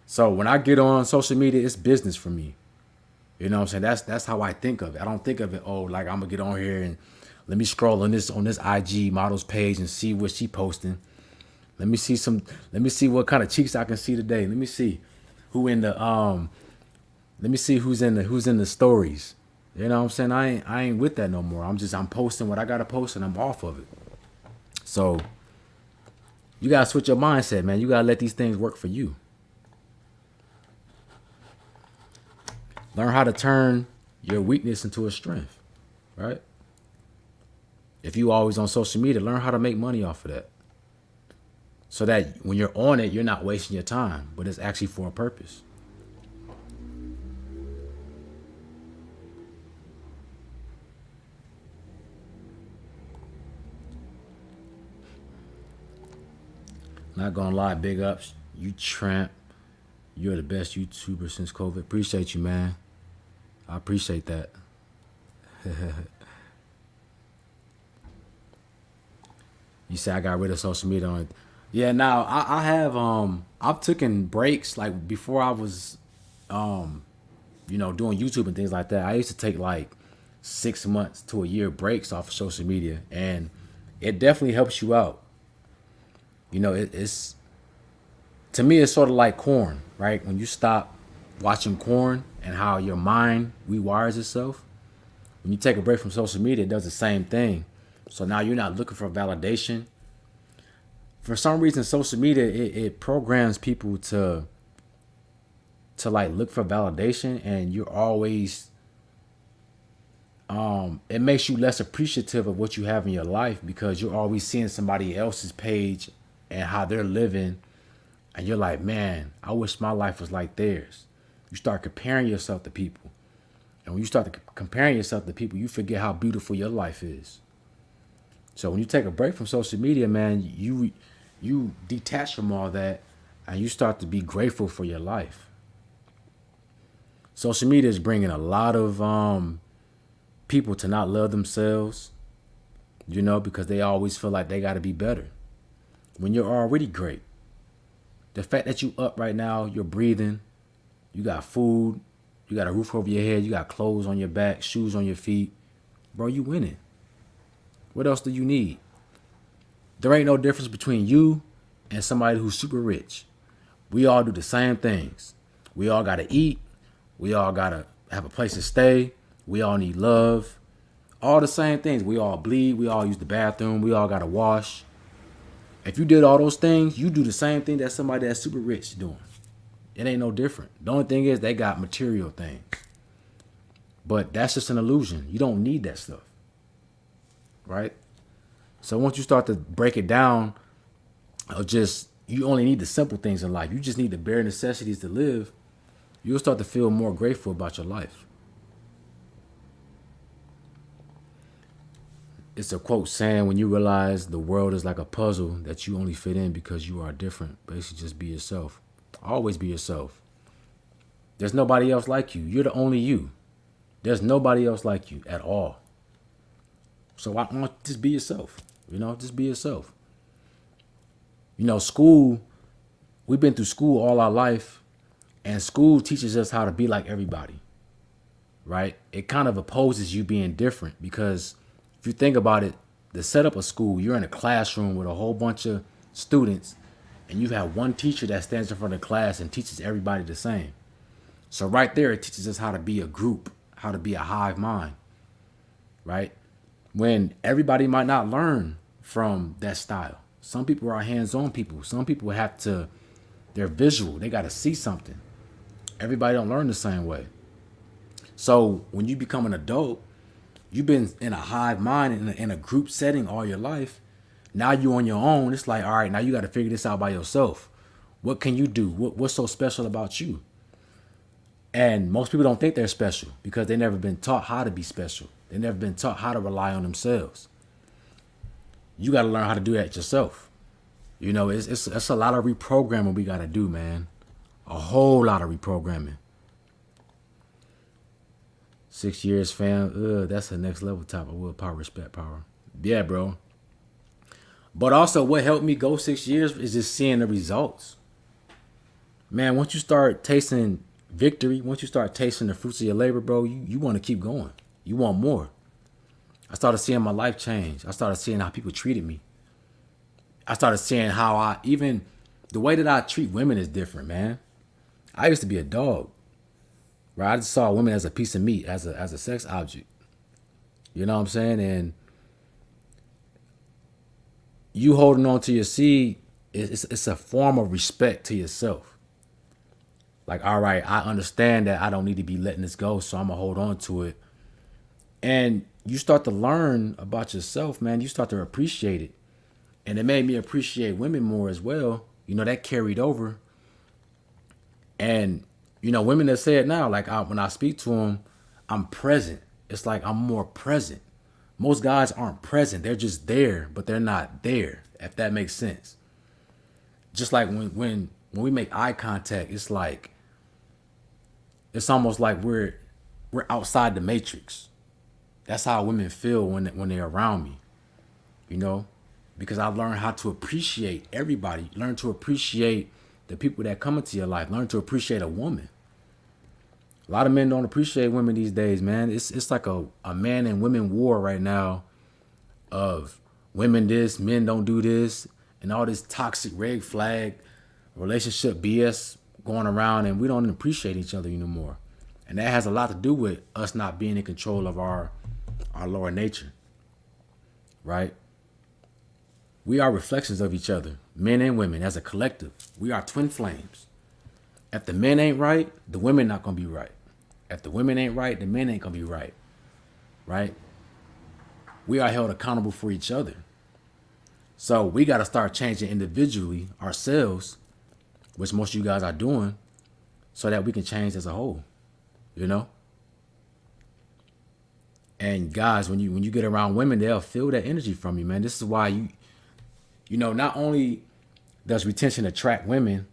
So when I get on social media, it's business for me. You know what I'm saying? That's how I think of it. I don't think of it, oh, like I'm gonna get on here and let me scroll on this IG model's page and see what she posting. Let me see some. Let me see what kind of cheeks I can see today. Let me see who in the Let me see who's in the stories. You know what I'm saying? I ain't with that no more. I'm posting what I gotta post and I'm off of it. So you gotta switch your mindset, man. You gotta let these things work for you. Learn how to turn your weakness into a strength, right? If you always on social media, learn how to make money off of that. So that when you're on it, you're not wasting your time, but it's actually for a purpose. Not gonna lie, big ups. You tramp. You're the best YouTuber since COVID. Appreciate you, man. I appreciate that. You say I got rid of social media on it. Yeah, now I have I've taken breaks like before I was doing YouTube and things like that. I used to take like 6 months to a year breaks off of social media, and it definitely helps you out. It's to me it's sort of like corn, right? When you stop watching corn and how your mind rewires itself, when you take a break from social media, it does the same thing. So now you're not looking for validation. For some reason, social media it programs people to like look for validation, and you're always it makes you less appreciative of what you have in your life because you're always seeing somebody else's page and how they're living, and you're like, man, I wish my life was like theirs. You start comparing yourself to people, and when you start comparing yourself to people, you forget how beautiful your life is. So when you take a break from social media, man, you detach from all that, and you start to be grateful for your life. Social media is bringing a lot of people to not love themselves, because they always feel like they got to be better when you're already great. The fact that you up right now, you're breathing, you got food, you got a roof over your head, you got clothes on your back, shoes on your feet, bro, you winning. What else do you need? There ain't no difference between you and somebody who's super rich. We all do the same things. We all got to eat. We all got to have a place to stay. We all need love. All the same things. We all bleed. We all use the bathroom. We all got to wash. If you did all those things, you do the same thing that somebody that's super rich doing. It ain't no different. The only thing is they got material things. But that's just an illusion. You don't need that stuff. Right? So once you start to break it down, you only need the simple things in life. You just need the bare necessities to live. You'll start to feel more grateful about your life. It's a quote saying, when you realize the world is like a puzzle that you only fit in because you are different. Basically, just be yourself. Always be yourself. There's nobody else like you. You're the only you. There's nobody else like you at all. So I want just be yourself. Just be yourself. School, we've been through school all our life, and school teaches us how to be like everybody, right? It kind of opposes you being different because if you think about it, the setup of school, you're in a classroom with a whole bunch of students, and you have one teacher that stands in front of the class and teaches everybody the same. So right there, it teaches us how to be a group, how to be a hive mind, right? When everybody might not learn from that style. Some people are hands-on people. Some people they're visual. They got to see something. Everybody don't learn the same way. So when you become an adult, you've been in a hive mind, in a group setting all your life. Now you're on your own. It's like, all right, now you got to figure this out by yourself. What can you do? What's so special about you? And most people don't think they're special because they never been taught how to be special. They never been taught how to rely on themselves. You got to learn how to do that yourself. It's a lot of reprogramming we got to do, man. A whole lot of reprogramming. 6 years, fam. That's a next level type of willpower, respect, power. Yeah, bro. But also what helped me go 6 years is just seeing the results. Man, once you start tasting victory, once you start tasting the fruits of your labor, bro, you want to keep going. You want more. I started seeing my life change. I started seeing how people treated me. I started seeing how even the way that I treat women is different, man. I used to be a dog, right? I just saw women as a piece of meat, as a sex object. You know what I'm saying? And you holding on to your seed, it's a form of respect to yourself. Like, all right, I understand that I don't need to be letting this go, so I'm gonna hold on to it. And you start to learn about yourself, man. You start to appreciate it. And it made me appreciate women more as well. You know, that carried over. And, you know, women that say it now, like when I speak to them, I'm present. It's like I'm more present. Most guys aren't present. They're just there, but they're not there, if that makes sense. Just like when we make eye contact, it's like, it's almost like we're outside the matrix. That's how women feel when they're around me, you know, because I learned how to appreciate everybody, learn to appreciate the people that come into your life, learn to appreciate a woman. A lot of men don't appreciate women these days, man. It's like a man and women war right now of women this, men don't do this, and all this toxic red flag relationship BS going around, and we don't appreciate each other anymore. And that has a lot to do with us not being in control of our lower nature, right? We are reflections of each other, men and women, as a collective. We are twin flames. If the men ain't right, the women not gonna be right. If the women ain't right, the men ain't gonna be right, right? We are held accountable for each other. So we got to start changing individually ourselves, which most of you guys are doing, so that we can change as a whole, you know? And guys, when you get around women, they'll feel that energy from you, man. This is why you know, not only does retention attract women,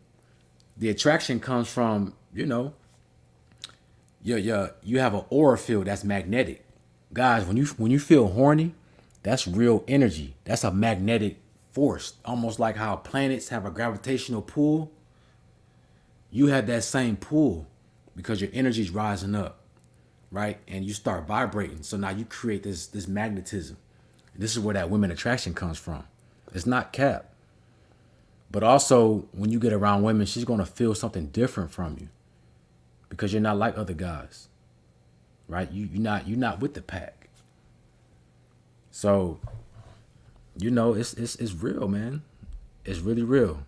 the attraction comes from, you know, you have an aura field that's magnetic. Guys, when you feel horny, that's real energy. That's a magnetic force. Almost like how planets have a gravitational pull. You have that same pull because your energy's rising up, right? And you start vibrating. So now you create this magnetism. This is where that women attraction comes from. It's not cap. But also, when you get around women, she's going to feel something different from you because you're not like other guys, right? You're not with the pack. So, you know, it's real, man. It's really real.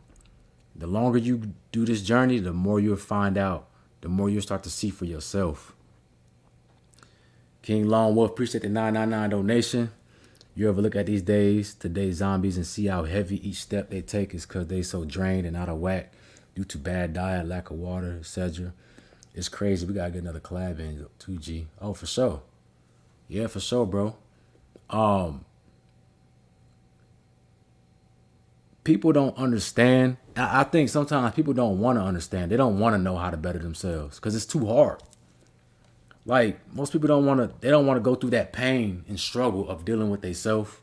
The longer you do this journey, the more you'll find out, the more you'll start to see for yourself. King Long Wolf, appreciate the 999 donation. You ever look at today's zombies, and see how heavy each step they take is because they so drained and out of whack due to bad diet, lack of water, etc. It's crazy. We got to get another collab in 2G. Oh, for sure. Yeah, for sure, bro. People don't understand. I think sometimes people don't want to understand. They don't want to know how to better themselves because it's too hard. Like, most people don't want to go through that pain and struggle of dealing with themselves,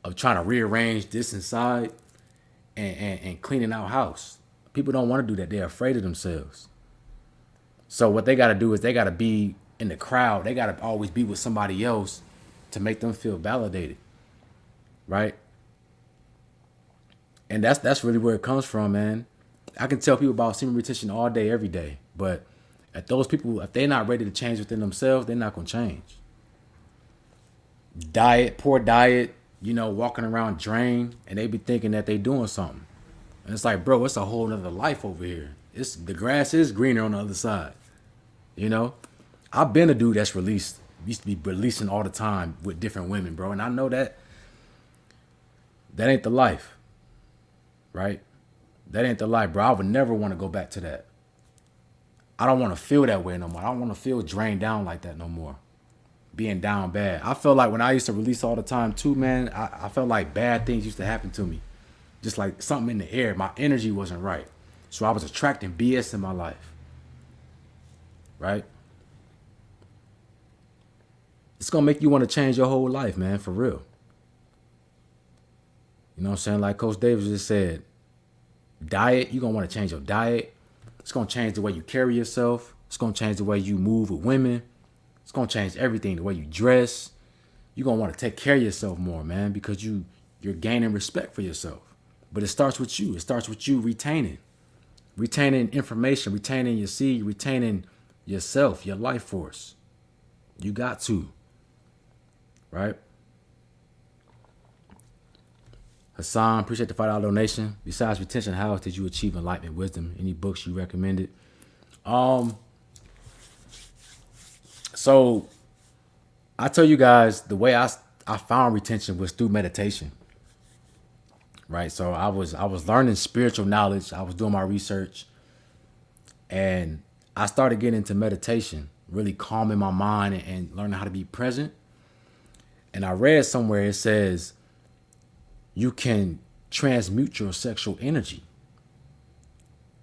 of trying to rearrange this inside and cleaning out house. People don't want to do that. They're afraid of themselves. So what they got to do is they got to be in the crowd. They got to always be with somebody else to make them feel validated, right? And that's really where it comes from, man. I can tell people about semen retention all day, every day, but if those people, if they're not ready to change within themselves, they're not gonna change. Poor diet, you know, walking around drained, and they be thinking that they doing something. And it's like, bro, it's a whole nother life over here. The grass is greener on the other side. You know? I've been a dude that's used to be releasing all the time with different women, bro. And I know that ain't the life. Right? That ain't the life, bro. I would never want to go back to that. I don't want to feel that way no more. I don't want to feel drained down like that no more. Being down bad. I felt like when I used to release all the time too, man, I felt like bad things used to happen to me. Just like something in the air. My energy wasn't right. So I was attracting BS in my life. Right? It's going to make you want to change your whole life, man, for real. You know what I'm saying? Like Coach Davis just said, diet, you're going to want to change your diet. It's going to change the way you carry yourself. It's going to change the way you move with women. It's going to change everything, the way you dress. You're going to want to take care of yourself more, man, because you're gaining respect for yourself. But it starts with you. It starts with you retaining information, retaining your seed, retaining yourself, your life force. You got to, right? Hassan, appreciate the $5 donation. Besides retention, how did you achieve enlightenment wisdom? Any books you recommended? So I tell you guys, the way I found retention was through meditation. Right? So I was learning spiritual knowledge. I was doing my research, and I started getting into meditation, really calming my mind and learning how to be present. And I read somewhere it says you can transmute your sexual energy.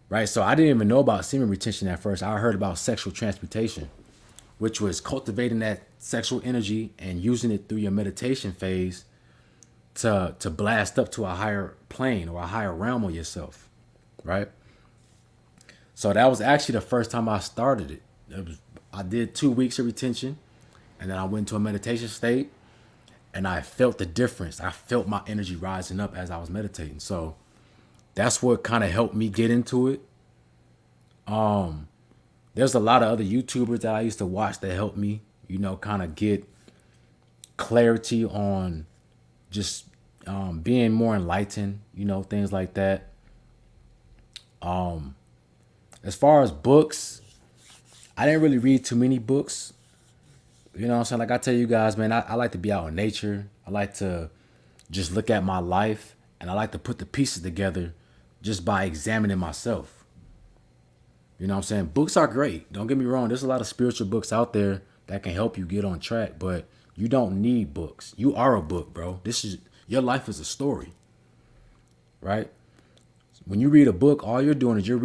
Right? So I didn't even know about semen retention at first. I heard about sexual transmutation, which was cultivating that sexual energy and using it through your meditation phase to blast up to a higher plane or a higher realm of yourself, right? So that was actually the first time I started it. I did 2 weeks of retention, and then I went into a meditation state, and I felt the difference. I felt my energy rising up as I was meditating. So that's what kind of helped me get into it. There's a lot of other YouTubers that I used to watch that helped me, kind of get clarity on just being more enlightened, things like that. As far as books, I didn't really read too many books. You know what I'm saying? Like I tell you guys, man, I like to be out in nature. I like to just look at my life, and I like to put the pieces together just by examining myself. You know what I'm saying? Books are great. Don't get me wrong. There's a lot of spiritual books out there that can help you get on track, but you don't need books. You are a book, bro. Your life is a story, right? When you read a book, all you're doing is you're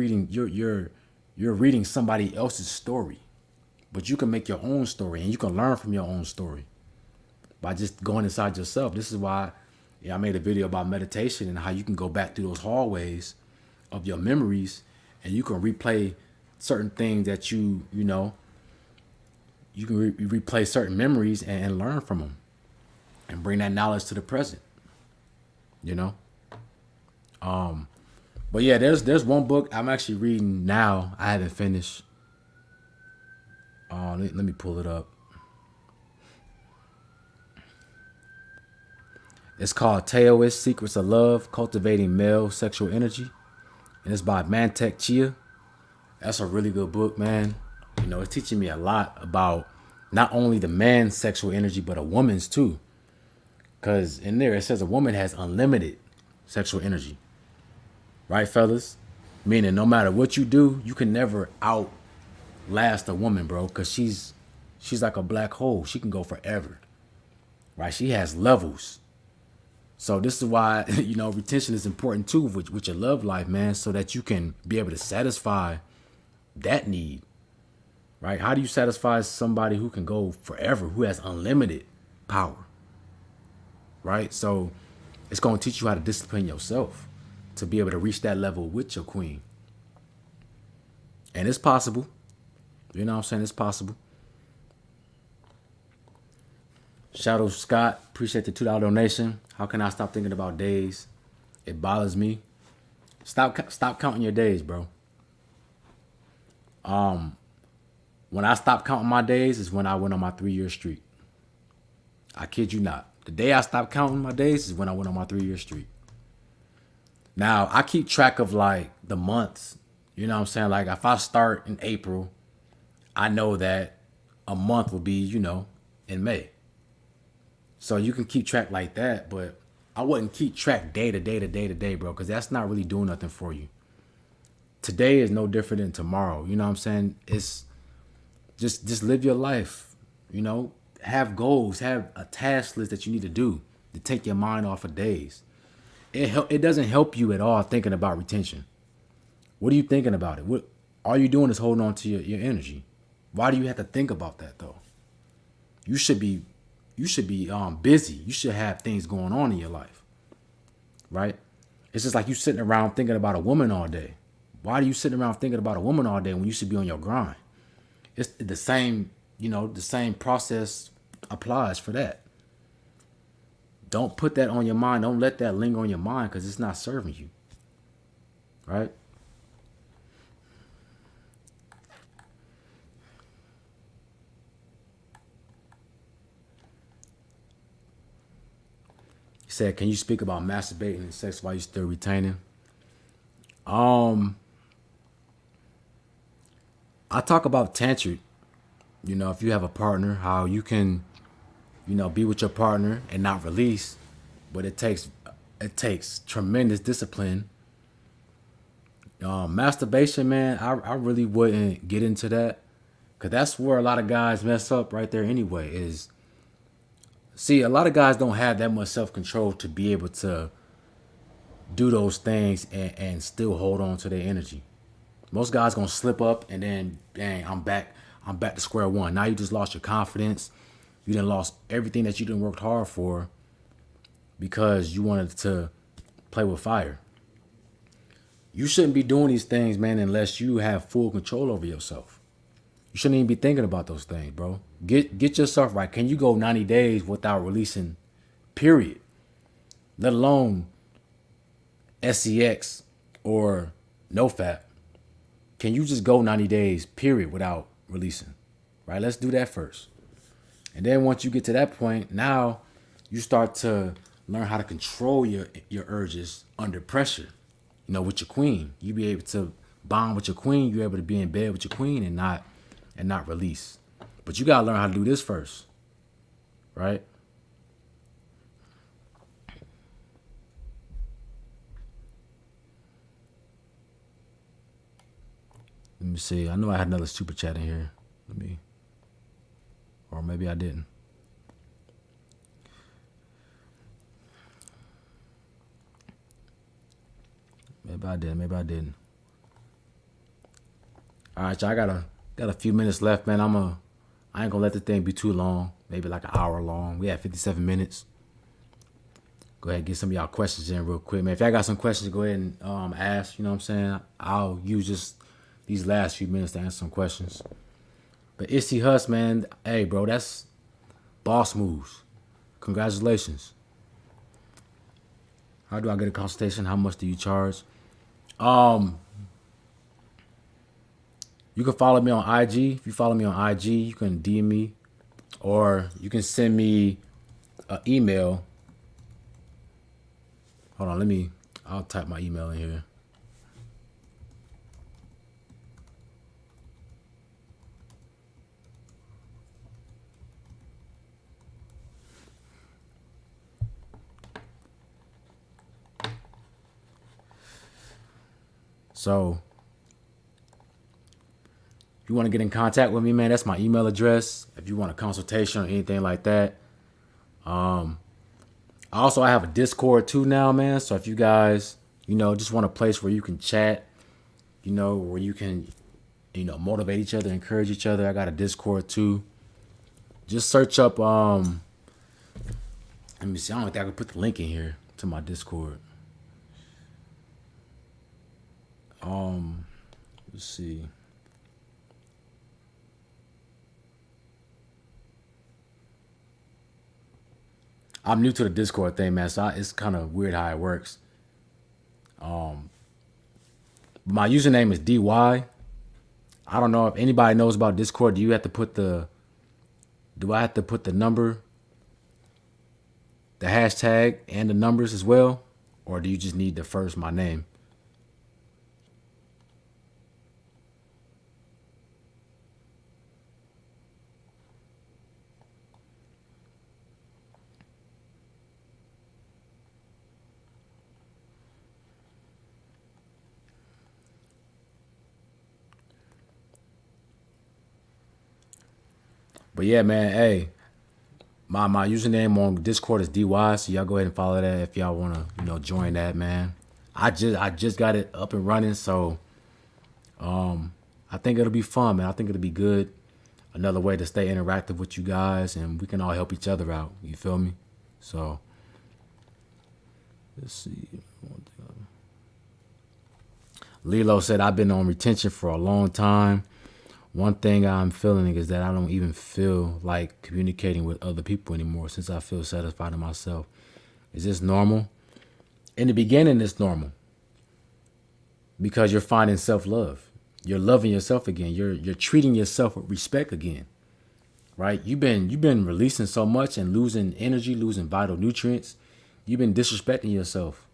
reading somebody else's story, but you can make your own story, and you can learn from your own story by just going inside yourself. This is why I made a video about meditation and how you can go back through those hallways of your memories, and you can replay certain things that you can replay certain memories and learn from them and bring that knowledge to the present, But yeah, there's one book I'm actually reading now. I haven't finished. Let me pull it up. It's called Taoist Secrets of Love, Cultivating Male Sexual Energy. And it's by Mantek Chia. That's a really good book, man. It's teaching me a lot about not only the man's sexual energy, but a woman's too. Because in there, it says a woman has unlimited sexual energy. Right, fellas? Meaning no matter what you do, you can never outlast a woman, bro. Because she's like a black hole. She can go forever. Right? She has levels. So this is why, retention is important too with your love life, man, so that you can be able to satisfy that need, right? How do you satisfy somebody who can go forever, who has unlimited power, right? So it's going to teach you how to discipline yourself to be able to reach that level with your queen. And it's possible. You know what I'm saying? It's possible. Shadow Scott, appreciate the $2 donation. How can I stop thinking about days? It bothers me. Stop counting your days, bro. When I stopped counting my days is when I went on my 3-year streak. I kid you not. The day I stopped counting my days is when I went on my 3-year streak. Now, I keep track of like the months. You know what I'm saying? Like if I start in April, I know that a month will be, in May. So you can keep track like that, but I wouldn't keep track day to day, bro, because that's not really doing nothing for you. Today is no different than tomorrow. You know what I'm saying? It's just live your life, have goals, have a task list that you need to do to take your mind off of days. It doesn't help you at all thinking about retention. What are you thinking about it? What all you doing is holding on to your energy. Why do you have to think about that though? You should be busy. You should have things going on in your life, right? It's just like you sitting around thinking about a woman all day. Why are you sitting around thinking about a woman all day when you should be on your grind? It's the same, the same process applies for that. don't put that on your mind. Don't let that linger on your mind because it's not serving you. Right? He said, can you speak about masturbating and sex while you're still retaining? I talk about tantric. You know, if you have a partner, how you can, be with your partner and not release, but it takes tremendous discipline. Masturbation, man, I really wouldn't get into that because that's where a lot of guys mess up right there anyway. Is see, a lot of guys don't have that much self control to be able to do those things and still hold on to their energy. Most guys gonna slip up and then dang, I'm back to square one. Now you just lost your confidence. You done lost everything that you done worked hard for because you wanted to play with fire. You shouldn't be doing these things, man, unless you have full control over yourself. You shouldn't even be thinking about those things, bro. Get yourself right. Can you go 90 days without releasing, period? Let alone SEX or NoFap. Can you just go 90 days, period, without releasing? Right? Let's do that first. And then once you get to that point, now you start to learn how to control your urges under pressure. You know, with your queen. You be able to bond with your queen. You're able to be in bed with your queen and not release. But you gotta learn how to do this first. Right? Let me see. I know I had another super chat in here. Or maybe I didn't. Maybe I didn't. All right, y'all. I got a few minutes left, man. I ain't gonna let the thing be too long. Maybe like an hour long. We have 57 minutes. Go ahead and get some of y'all questions in real quick, man. If y'all got some questions, go ahead and ask. You know what I'm saying? I'll use just these last few minutes to answer some questions. But Issy Huss, man, hey, bro, that's boss moves. Congratulations. How do I get a consultation? How much do you charge? You can follow me on IG. If you follow me on IG, you can DM me, or you can send me an email. Hold on, I'll type my email in here. So, if you want to get in contact with me, man, that's my email address. If you want a consultation or anything like that. Also, I have a Discord too now, man. So if you guys, just want a place where you can chat, where you can, motivate each other, encourage each other, I got a Discord too. Just search up, let me see. I don't think I can put the link in here to my Discord. Let's see. I'm new to the Discord thing, man, so it's kind of weird how it works. My username is DY. I don't know if anybody knows about Discord. Do I have to put the number, the hashtag, and the numbers as well? Or do you just need my name? But yeah, man, hey, my username on Discord is DY, so y'all go ahead and follow that if y'all wanna, join that, man. I just got it up and running, so I think it'll be fun, man. I think it'll be good. Another way to stay interactive with you guys, and we can all help each other out. You feel me? So let's see. Lilo said, I've been on retention for a long time. One thing I'm feeling is that I don't even feel like communicating with other people anymore since I feel satisfied in myself. Is this normal? In the beginning, it's normal because you're finding self-love. You're loving yourself again. You're treating yourself with respect again, right? You've been releasing so much and losing energy, losing vital nutrients. You've been disrespecting yourself.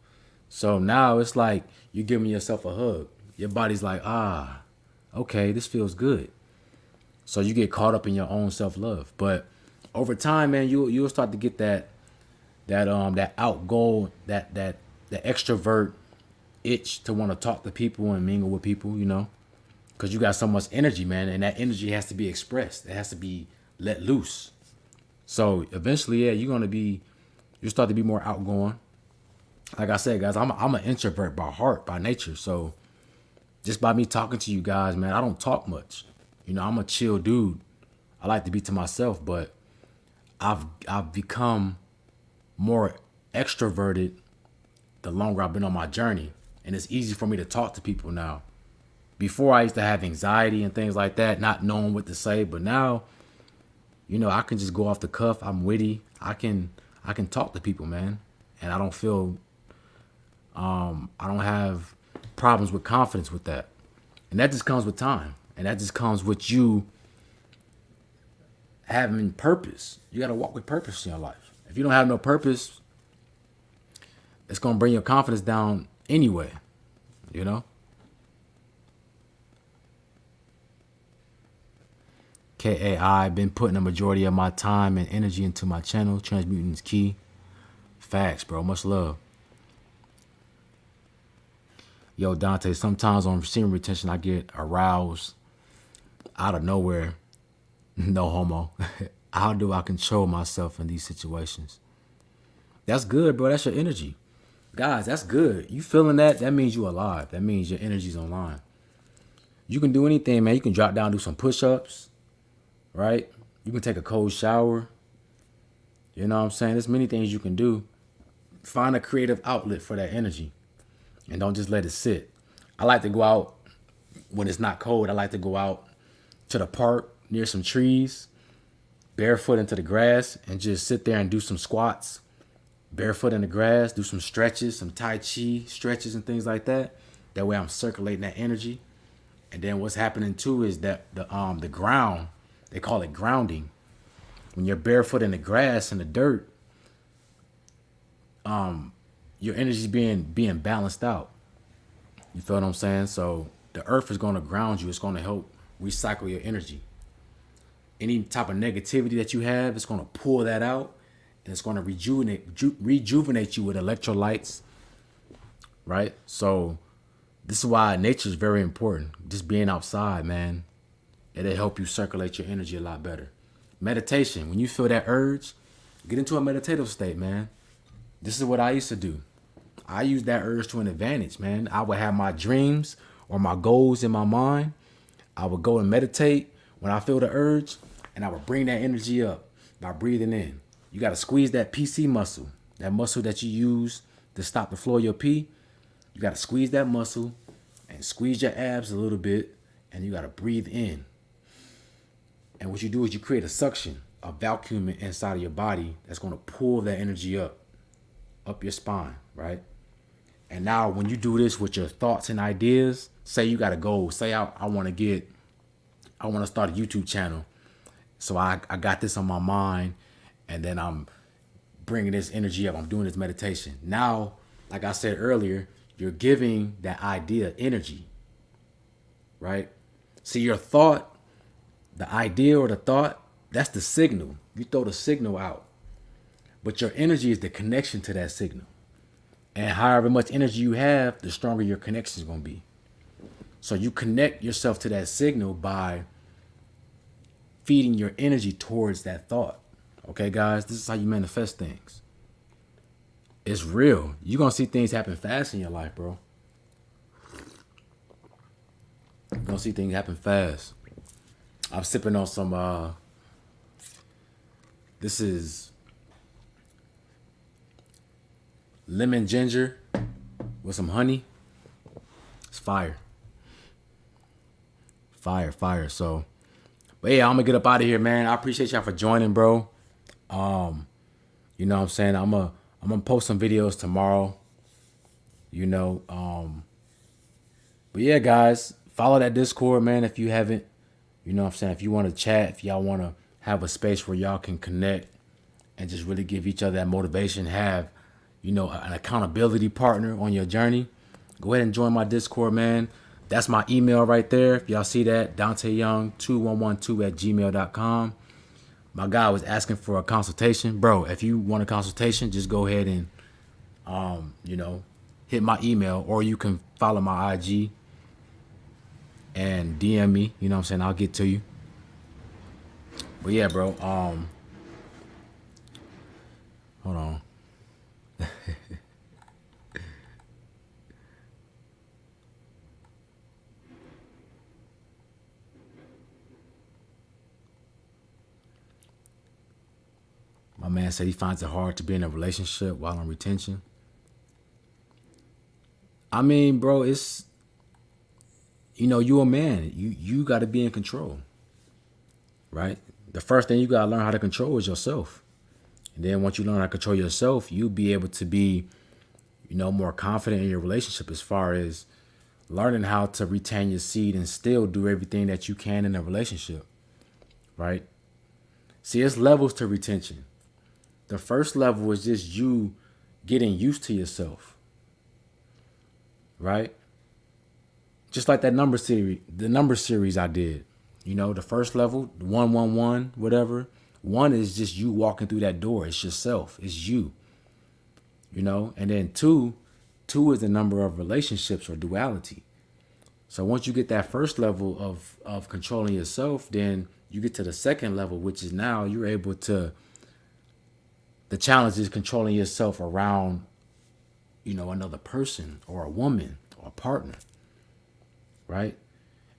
So now it's like you're giving yourself a hug. Your body's like, okay, this feels good. So you get caught up in your own self-love. But over time, man, you'll start to get that outgoing, that extrovert itch to want to talk to people and mingle with people, because you got so much energy, man, and that energy has to be expressed. It has to be let loose. So eventually, yeah, you start to be more outgoing. Like I said, guys, I'm an introvert by heart, by nature. So just by me talking to you guys, man, I don't talk much. I'm a chill dude. I like to be to myself, but I've become more extroverted the longer I've been on my journey. And it's easy for me to talk to people now. Before I used to have anxiety and things like that, not knowing what to say. But now, I can just go off the cuff. I'm witty. I can talk to people, man. And I don't feel, I don't have problems with confidence with that. And that just comes with time. And that just comes with you having purpose. You got to walk with purpose in your life. If you don't have no purpose, it's going to bring your confidence down anyway, KAI, been putting a majority of my time and energy into my channel. Transmuting is key. Facts, bro. Much love. Yo, Dante, sometimes on semen retention, I get aroused out of nowhere. No homo. How do I control myself in these situations? That's good, bro. That's your energy. Guys, that's good. You feeling that? That means you alive. That means your energy's online. You can do anything, man. You can drop down, do some push-ups, right? You can take a cold shower. You know what I'm saying? There's many things you can do. Find a creative outlet for that energy. And don't just let it sit. I like to go out when it's not cold. I like to go out to the park near some trees, barefoot into the grass, and just sit there and do some squats, barefoot in the grass, do some stretches, some Tai Chi stretches and things like that. That way I'm circulating that energy. And then what's happening too is that the ground, they call it grounding. When you're barefoot in the grass and the dirt, your energy's being balanced out. You feel what I'm saying? So the earth is going to ground you. It's going to help recycle your energy. Any type of negativity that you have, it's going to pull that out, and it's going to rejuvenate you with electrolytes, right? So this is why nature is very important. Just being outside, man, it'll help you circulate your energy a lot better. Meditation, when you feel that urge, get into a meditative state, man. This is what I used to do. I used that urge to an advantage, man. I would have my dreams or my goals in my mind. I would go and meditate when I feel the urge, and I would bring that energy up by breathing in. You got to squeeze that PC muscle, that muscle that you use to stop the flow of your pee. You got to squeeze that muscle and squeeze your abs a little bit, and you got to breathe in. And what you do is you create a suction, a vacuum inside of your body that's going to pull that energy up your spine, right? And now when you do this with your thoughts and ideas, say you got a goal, say I want to start a YouTube channel. So I got this on my mind, and then I'm bringing this energy up. I'm doing this meditation. Now, like I said earlier, you're giving that idea energy, right? See, your thought, the idea or the thought, that's the signal. You throw the signal out. But your energy is the connection to that signal. And however much energy you have, the stronger your connection is going to be. So you connect yourself to that signal by feeding your energy towards that thought. Okay, guys, this is how you manifest things. It's real. You're going to see things happen fast in your life, bro. You're going to see things happen fast. I'm sipping on some, this is lemon ginger with some honey. It's fire. Fire. So, but yeah, I'm gonna get up out of here, man. I appreciate y'all for joining, bro. You know what I'm saying? I'm I'm gonna post some videos tomorrow. But yeah, guys, follow that Discord, man, if you haven't. You know what I'm saying? If you want to chat, if y'all want to have a space where y'all can connect and just really give each other that motivation, have, an accountability partner on your journey, go ahead and join my Discord, man. That's my email right there. If y'all see that, DanteYoung2112@gmail.com. My guy was asking for a consultation. Bro, if you want a consultation, just go ahead and, hit my email, or you can follow my IG and DM me. You know what I'm saying? I'll get to you. But yeah, bro. Hold on. My man said he finds it hard to be in a relationship while on retention. I mean, bro, it's, you a man. You got to be in control, right? The first thing you got to learn how to control is yourself. And then once you learn how to control yourself, you'll be able to be, more confident in your relationship, as far as learning how to retain your seed and still do everything that you can in a relationship, right? See, it's levels to retention. The first level is just you getting used to yourself, right? Just like that the number series I did. The first level, 111, whatever. 1 is just you walking through that door. It's yourself. It's you. And then 2 is the number of relationships or duality. So once you get that first level of controlling yourself, then you get to the second level, which is now you're able to, the challenge is controlling yourself around, another person or a woman or a partner, right?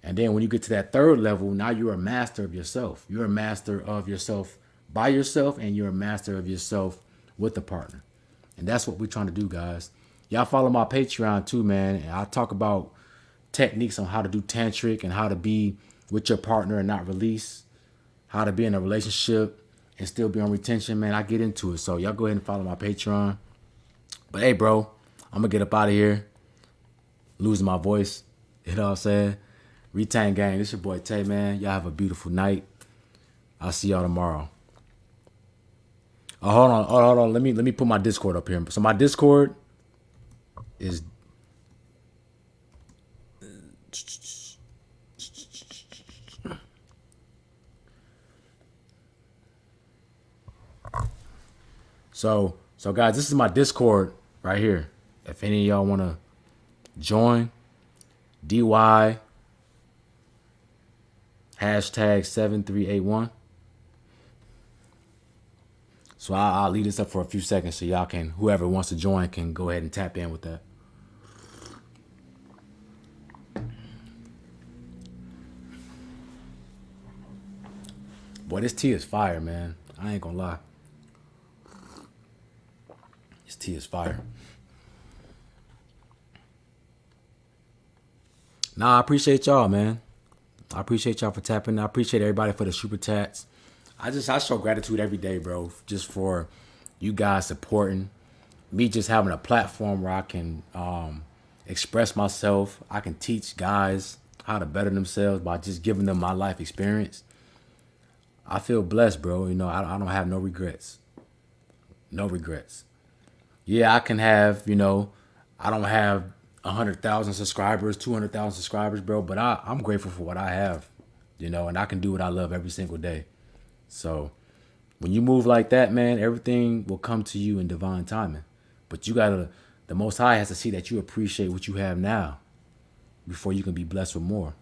And then when you get to that third level, now you're a master of yourself. You're a master of yourself by yourself, and you're a master of yourself with a partner. And that's what we're trying to do, guys. Y'all follow my Patreon too, man. And I talk about techniques on how to do tantric and how to be with your partner and not release, how to be in a relationship and still be on retention, man. I get into it. So y'all go ahead and follow my Patreon. But hey, bro, I'm going to get up out of here. Losing my voice. You know what I'm saying? Retain gang. This your boy Tay, man. Y'all have a beautiful night. I'll see y'all tomorrow. Oh, hold on. Let me put my Discord up here. So my Discord is So guys, this is my Discord right here. If any of y'all want to join, DY #7381. So I'll leave this up for a few seconds so y'all can, whoever wants to join can go ahead and tap in with that. Boy, this tea is fire, man. I ain't gonna lie. This tea is fire. Nah, I appreciate y'all, man. I appreciate y'all for tapping. I appreciate everybody for the Superchats. I show gratitude every day, bro, just for you guys supporting me, just having a platform where I can express myself. I can teach guys how to better themselves by just giving them my life experience. I feel blessed, bro. I don't have no regrets. No regrets. Yeah, I can have, I don't have 100,000 subscribers, 200,000 subscribers, bro, but I'm grateful for what I have, and I can do what I love every single day. So when you move like that, man, everything will come to you in divine timing. But the Most High has to see that you appreciate what you have now before you can be blessed with more,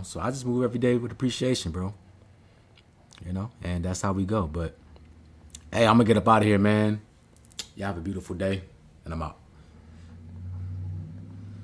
So I just move every day with appreciation, bro, and that's how we go. But hey, I'm going to get up out of here, man. Y'all have a beautiful day, and I'm out.